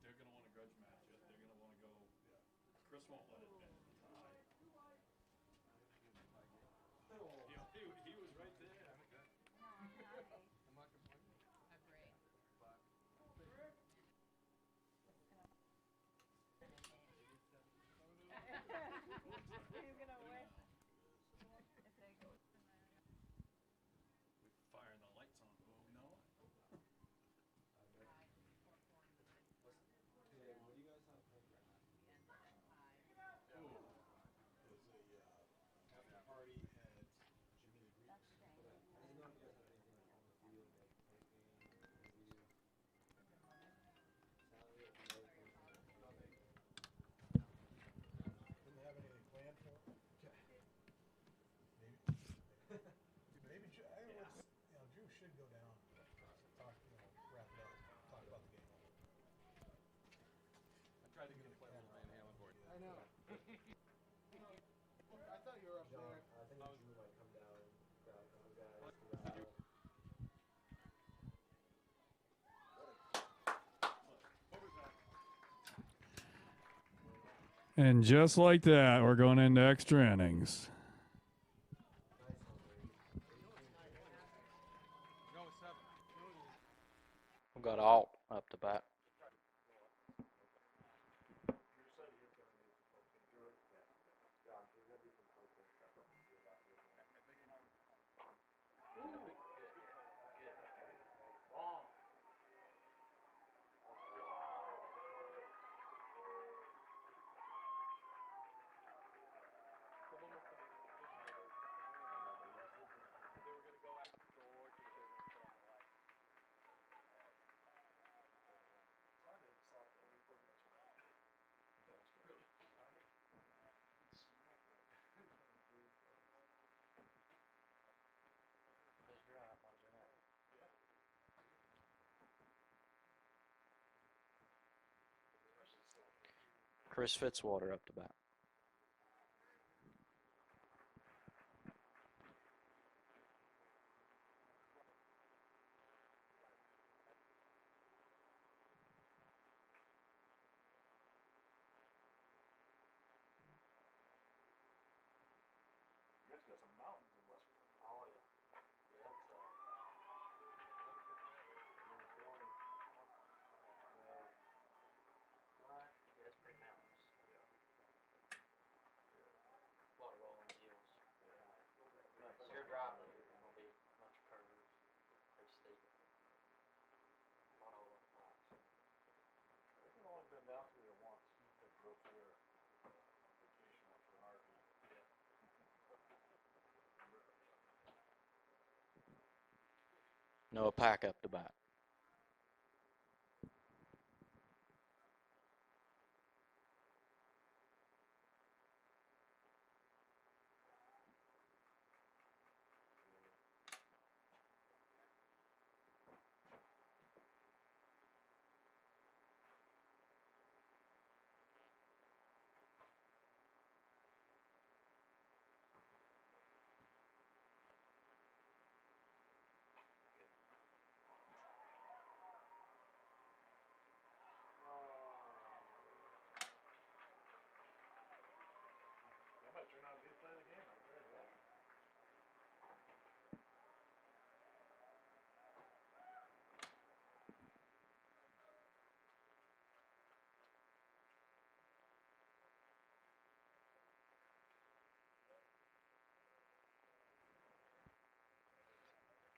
They're going to want to grudge match it. They're going to want to go. Chris won't let it end tie. He was right there. I'm not complaining. Agree. He's gonna wish if they go. Firing the lights on. Oh, no. What do you guys have programmed? And just like that, we're going into extra innings. We got Alt up to bat. Chris Fitzwater up to bat. You guys got some mountains in West Virginia. Oh, yeah. Yeah, it's, Yeah, it's pretty mountainous. Yeah. A lot of rolling hills. So you're driving, you're going to be a bunch of curves, pretty steep. A lot of old flats. I've only been down through there once. I drove through there on vacation once for an RV. Yeah. Noah Pack up to bat. I might turn out to be playing the game right there. Yeah.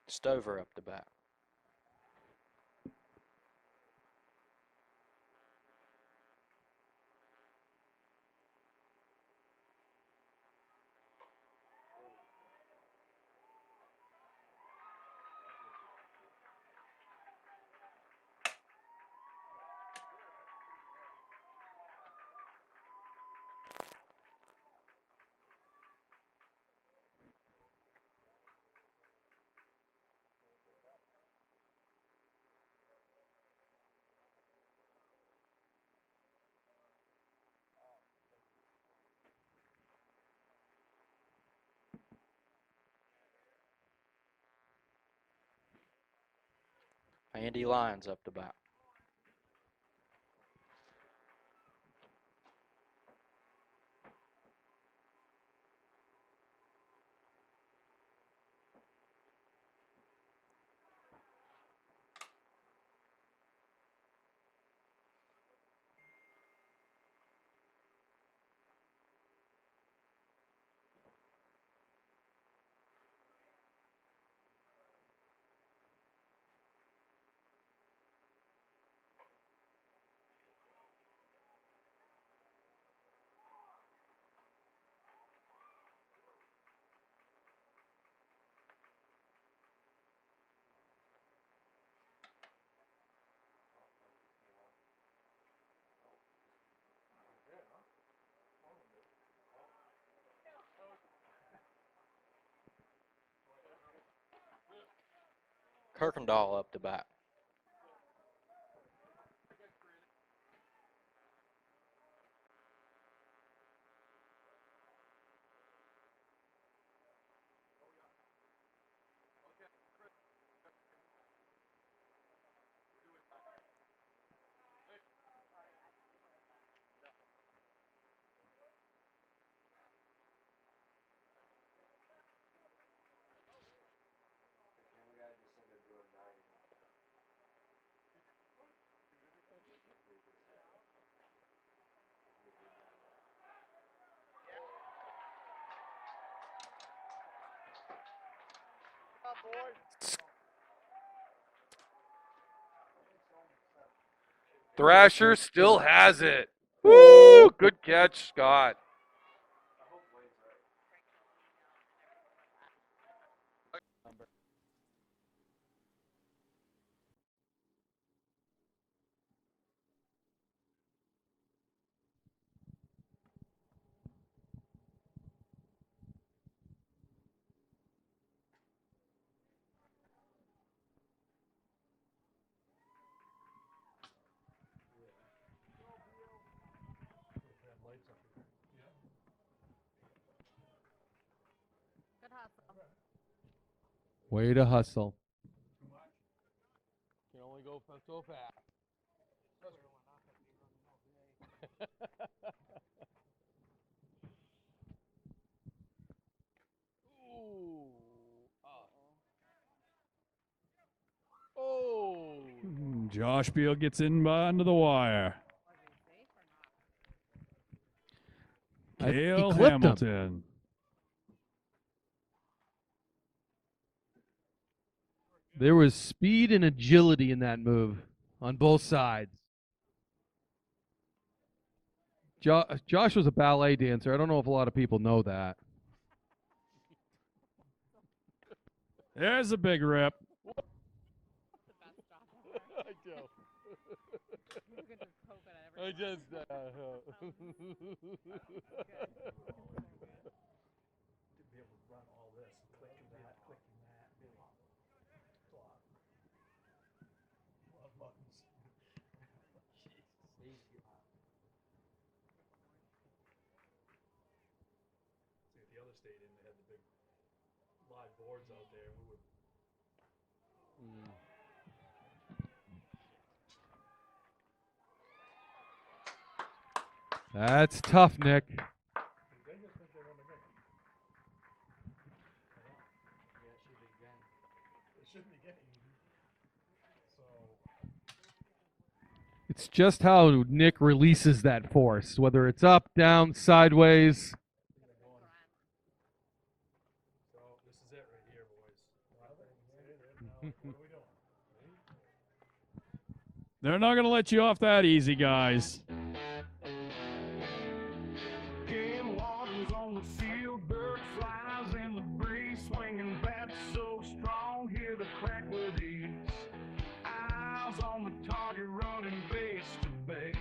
Stover up to bat. Andy Lyons up to bat. Kirkendall up to bat. Thrasher still has it. Woo! Good catch, Scott. Good hustle. Way to hustle. Can only go so fast. Ooh. Oh. Josh Beal gets in under the wire. Cale clipped him. Hamilton. There was speed and agility in that move on both sides. Josh was a ballet dancer. I don't know if a lot of people know that. There's a big rip. I do. I just. To be able to run all this, click that, clicking that, be a lot. It's a lot. A lot of buttons. Jesus. See, at the other stadium, they had the big live boards out there. We would. That's tough, Nick. They just think they won the game. It shouldn't be getting. So. It's just how Nick releases that force, whether it's up, down, sideways. So this is it right here, boys. What are we doing? They're not going to let you off that easy, guys. Game waters on the field, bird flies in the breeze, swinging bats so strong, hear the crack with ease. Eyes on the target, running base to base.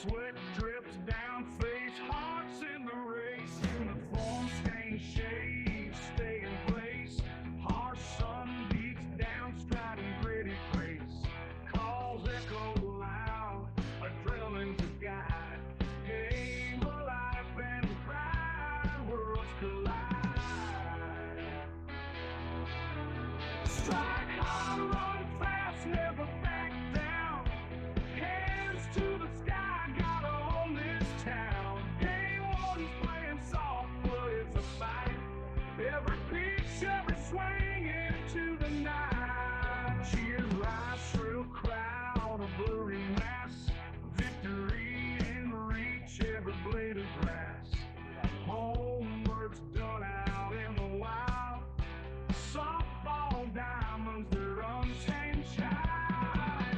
Sweat drips down face, hearts in the race. Uniform stain shades, stay in place. Harsh sun beats down, striding gritty grace. Calls echo loud, adrenaline's a guide. Game of life and pride, worlds collide. Strike hard, run fast, never back down. Hands to the sky, gotta own this town. Game one's playing soft, but it's a fight. Every pitch, every swing into the night. Cheers rise, shrill crowd, a blurry mass. Victory in reach, every blade of grass. Homework's done out in the wild. Softball diamonds, their untamed child.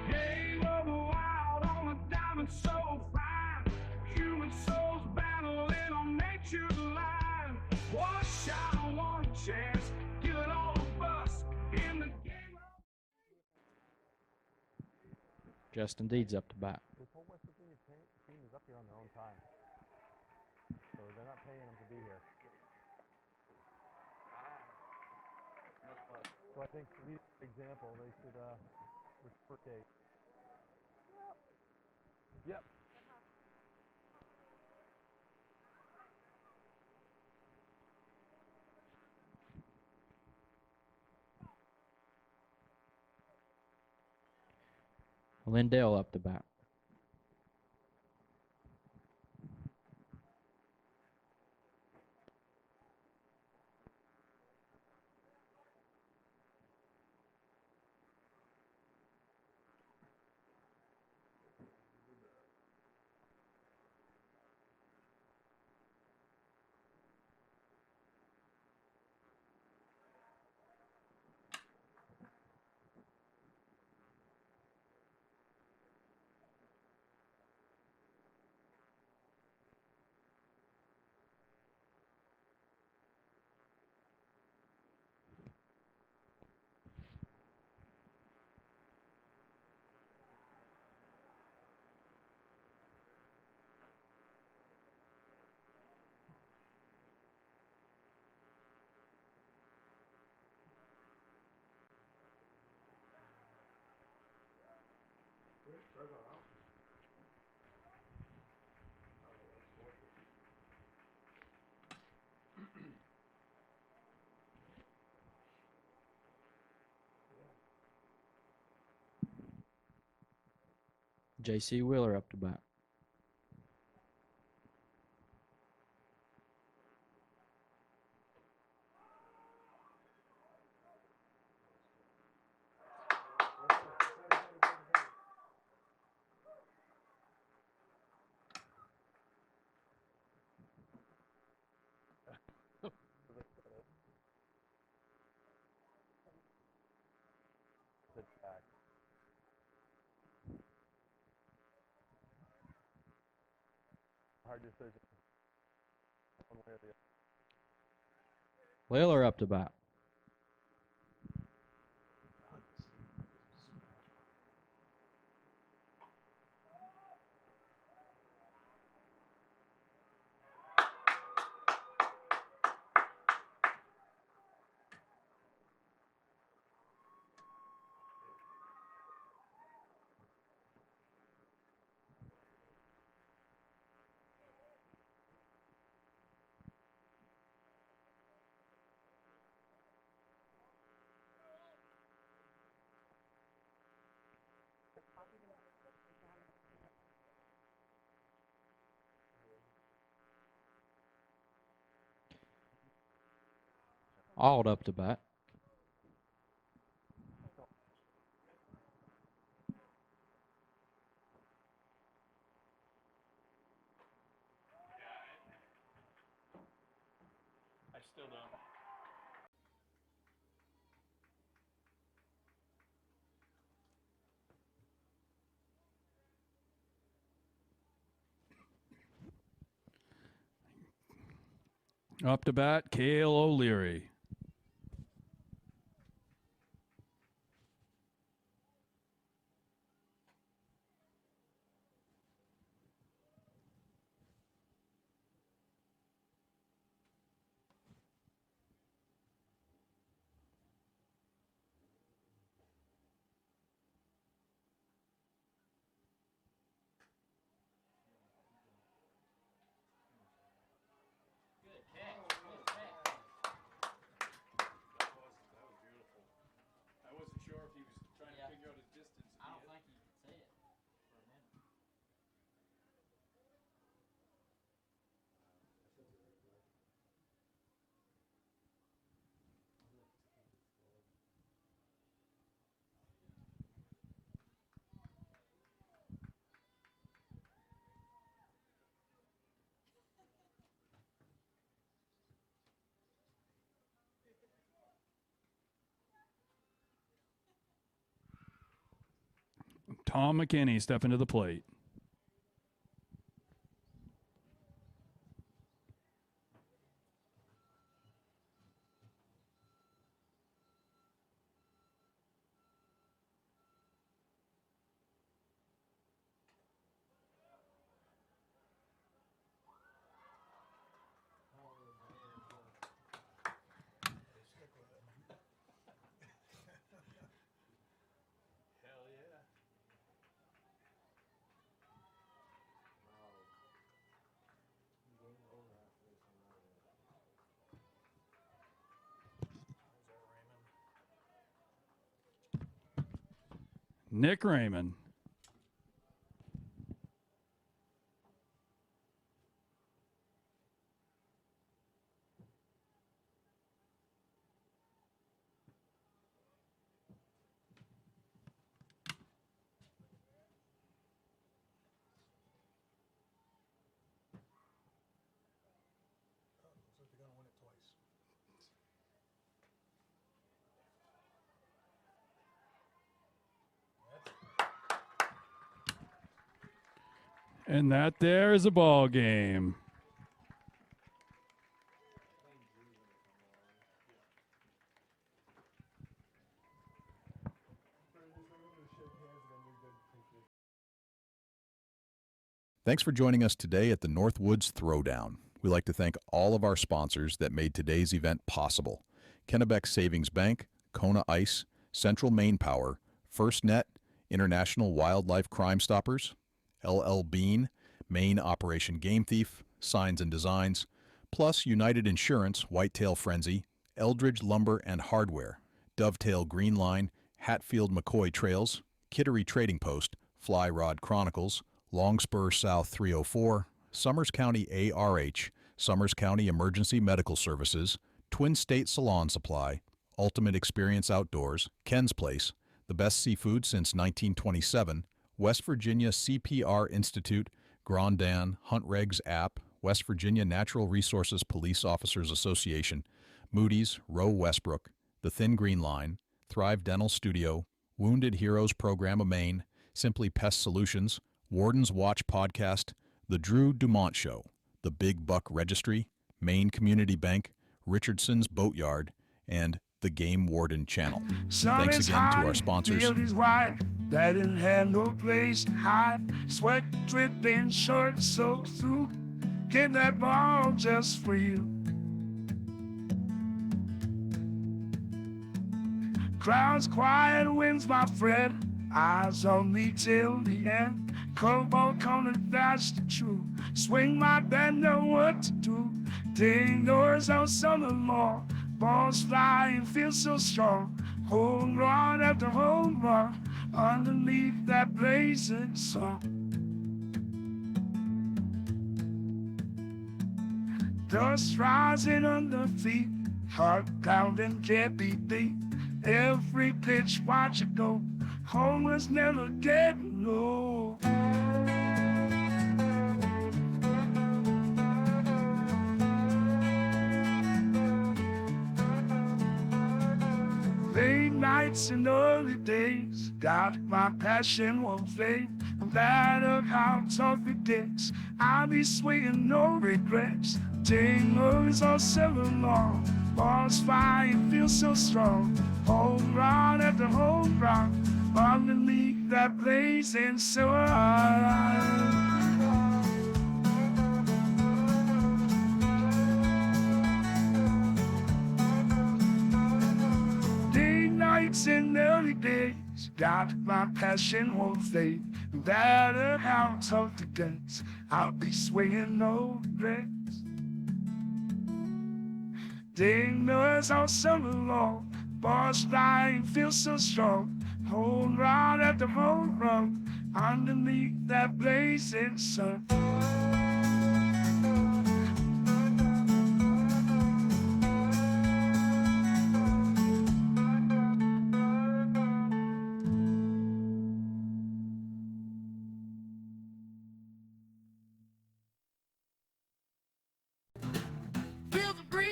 Game of the wild on a diamond so fine. Human souls battling on nature's line. One shot, one chance, give it all of us in the game of. Justin Deeds up to bat. This whole West Virginia team is up here on their own time. So they're not paying them to be here. So I think, for example, they should reciprocate. Yep. Lindell up to bat. J.C. Wheeler up to bat. Sit back. Hard decision. One way or the other. Wheeler up to bat. Auld up to bat. I still don't. Up to bat, Cale O'Leary. That was beautiful. I wasn't sure if he was trying to figure out his distance. I don't think he could see it for a minute. Tom McKinney stepping to the plate. Hell yeah. Nick Raymond. Looks like they're gonna win it twice. And that there is a ball game. Thanks for joining us today at the Northwoods Throwdown. We'd like to thank all of our sponsors that made today's event possible. Kennebec Savings Bank, Kona Ice, Central Maine Power, First Net, International Wildlife Crime Stoppers, LL Bean, Maine Operation Game Thief, Signs and Designs, plus United Insurance, Whitetail Frenzy, Eldridge Lumber and Hardware, Dovetail Green Line, Hatfield McCoy Trails, Kittery Trading Post, Fly Rod Chronicles, Longspur South 304, Summers County ARH, Summers County Emergency Medical Services, Twin State Salon Supply, Ultimate Experience Outdoors, Ken's Place, the best seafood since 1927, West Virginia CPR Institute, Grandin, Hunt Regs App, West Virginia Natural Resources Police Officers Association, Moody's, Roe Westbrook, The Thin Green Line, Thrive Dental Studio, Wounded Heroes Program of Maine, Simply Pest Solutions, Warden's Watch Podcast, The Drew Dumont Show, The Big Buck Registry, Maine Community Bank, Richardson's Boatyard, and the Game Warden Channel. Thanks again to our sponsors. Field is wide, that didn't have no place to hide. Sweat dripping, short soaked through. Get that ball just for you. Crowd's quiet, winds my friend. Eyes on me till the end. Cobalt corner, that's the truth. Swing my band, know what to do. Ding doors on summer more. Balls fly and feel so strong. Home run after home run underneath that blazing sun. Dust rising under feet, heart pounding, can't be beat. Every pitch, watch it go. Home was never getting low. Late nights and early days, got my passion won't fade. No matter how tough it gets, I'll be swinging, no regrets. Tingers all summer long, balls fly and feel so strong. Home run after home run underneath that blazing sun. Nights and early days, got my passion won't fade. No matter how tough it gets, I'll be swinging no regrets. Dingers all summer long, balls fly and feel so strong. Home run after home run underneath that blazing sun.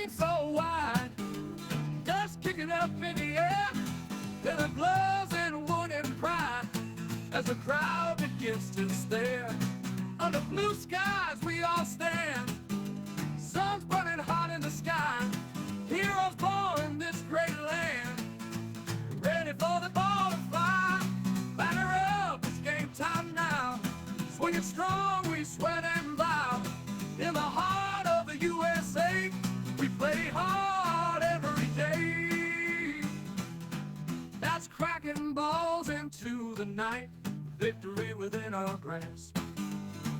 So wide, dust kicking up in the air, till it blows in wood and pride as the crowd begins to stare. Under blue skies we all stand, sun's burning hot in the sky, heroes born in this great land, ready for the ball to fly. Batter up, it's game time now, swinging strong, we sweat and plow. In the heart of the USA, we play hard every day. That's cracking balls into the night, victory within our grasp.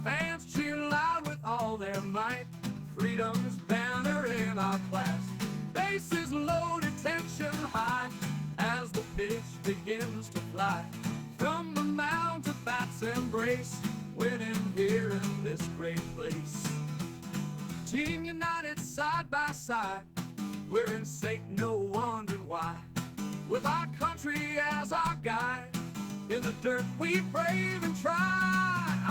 Fans cheer loud with all their might, freedom's banner in our clasp. Bases loaded, tension high, as the pitch begins to fly. From the mound to bat's embrace, winning here in this great place. Team united side by side, we're in sync, no wondering why. With our country as our guide, in the dirt we brave and try.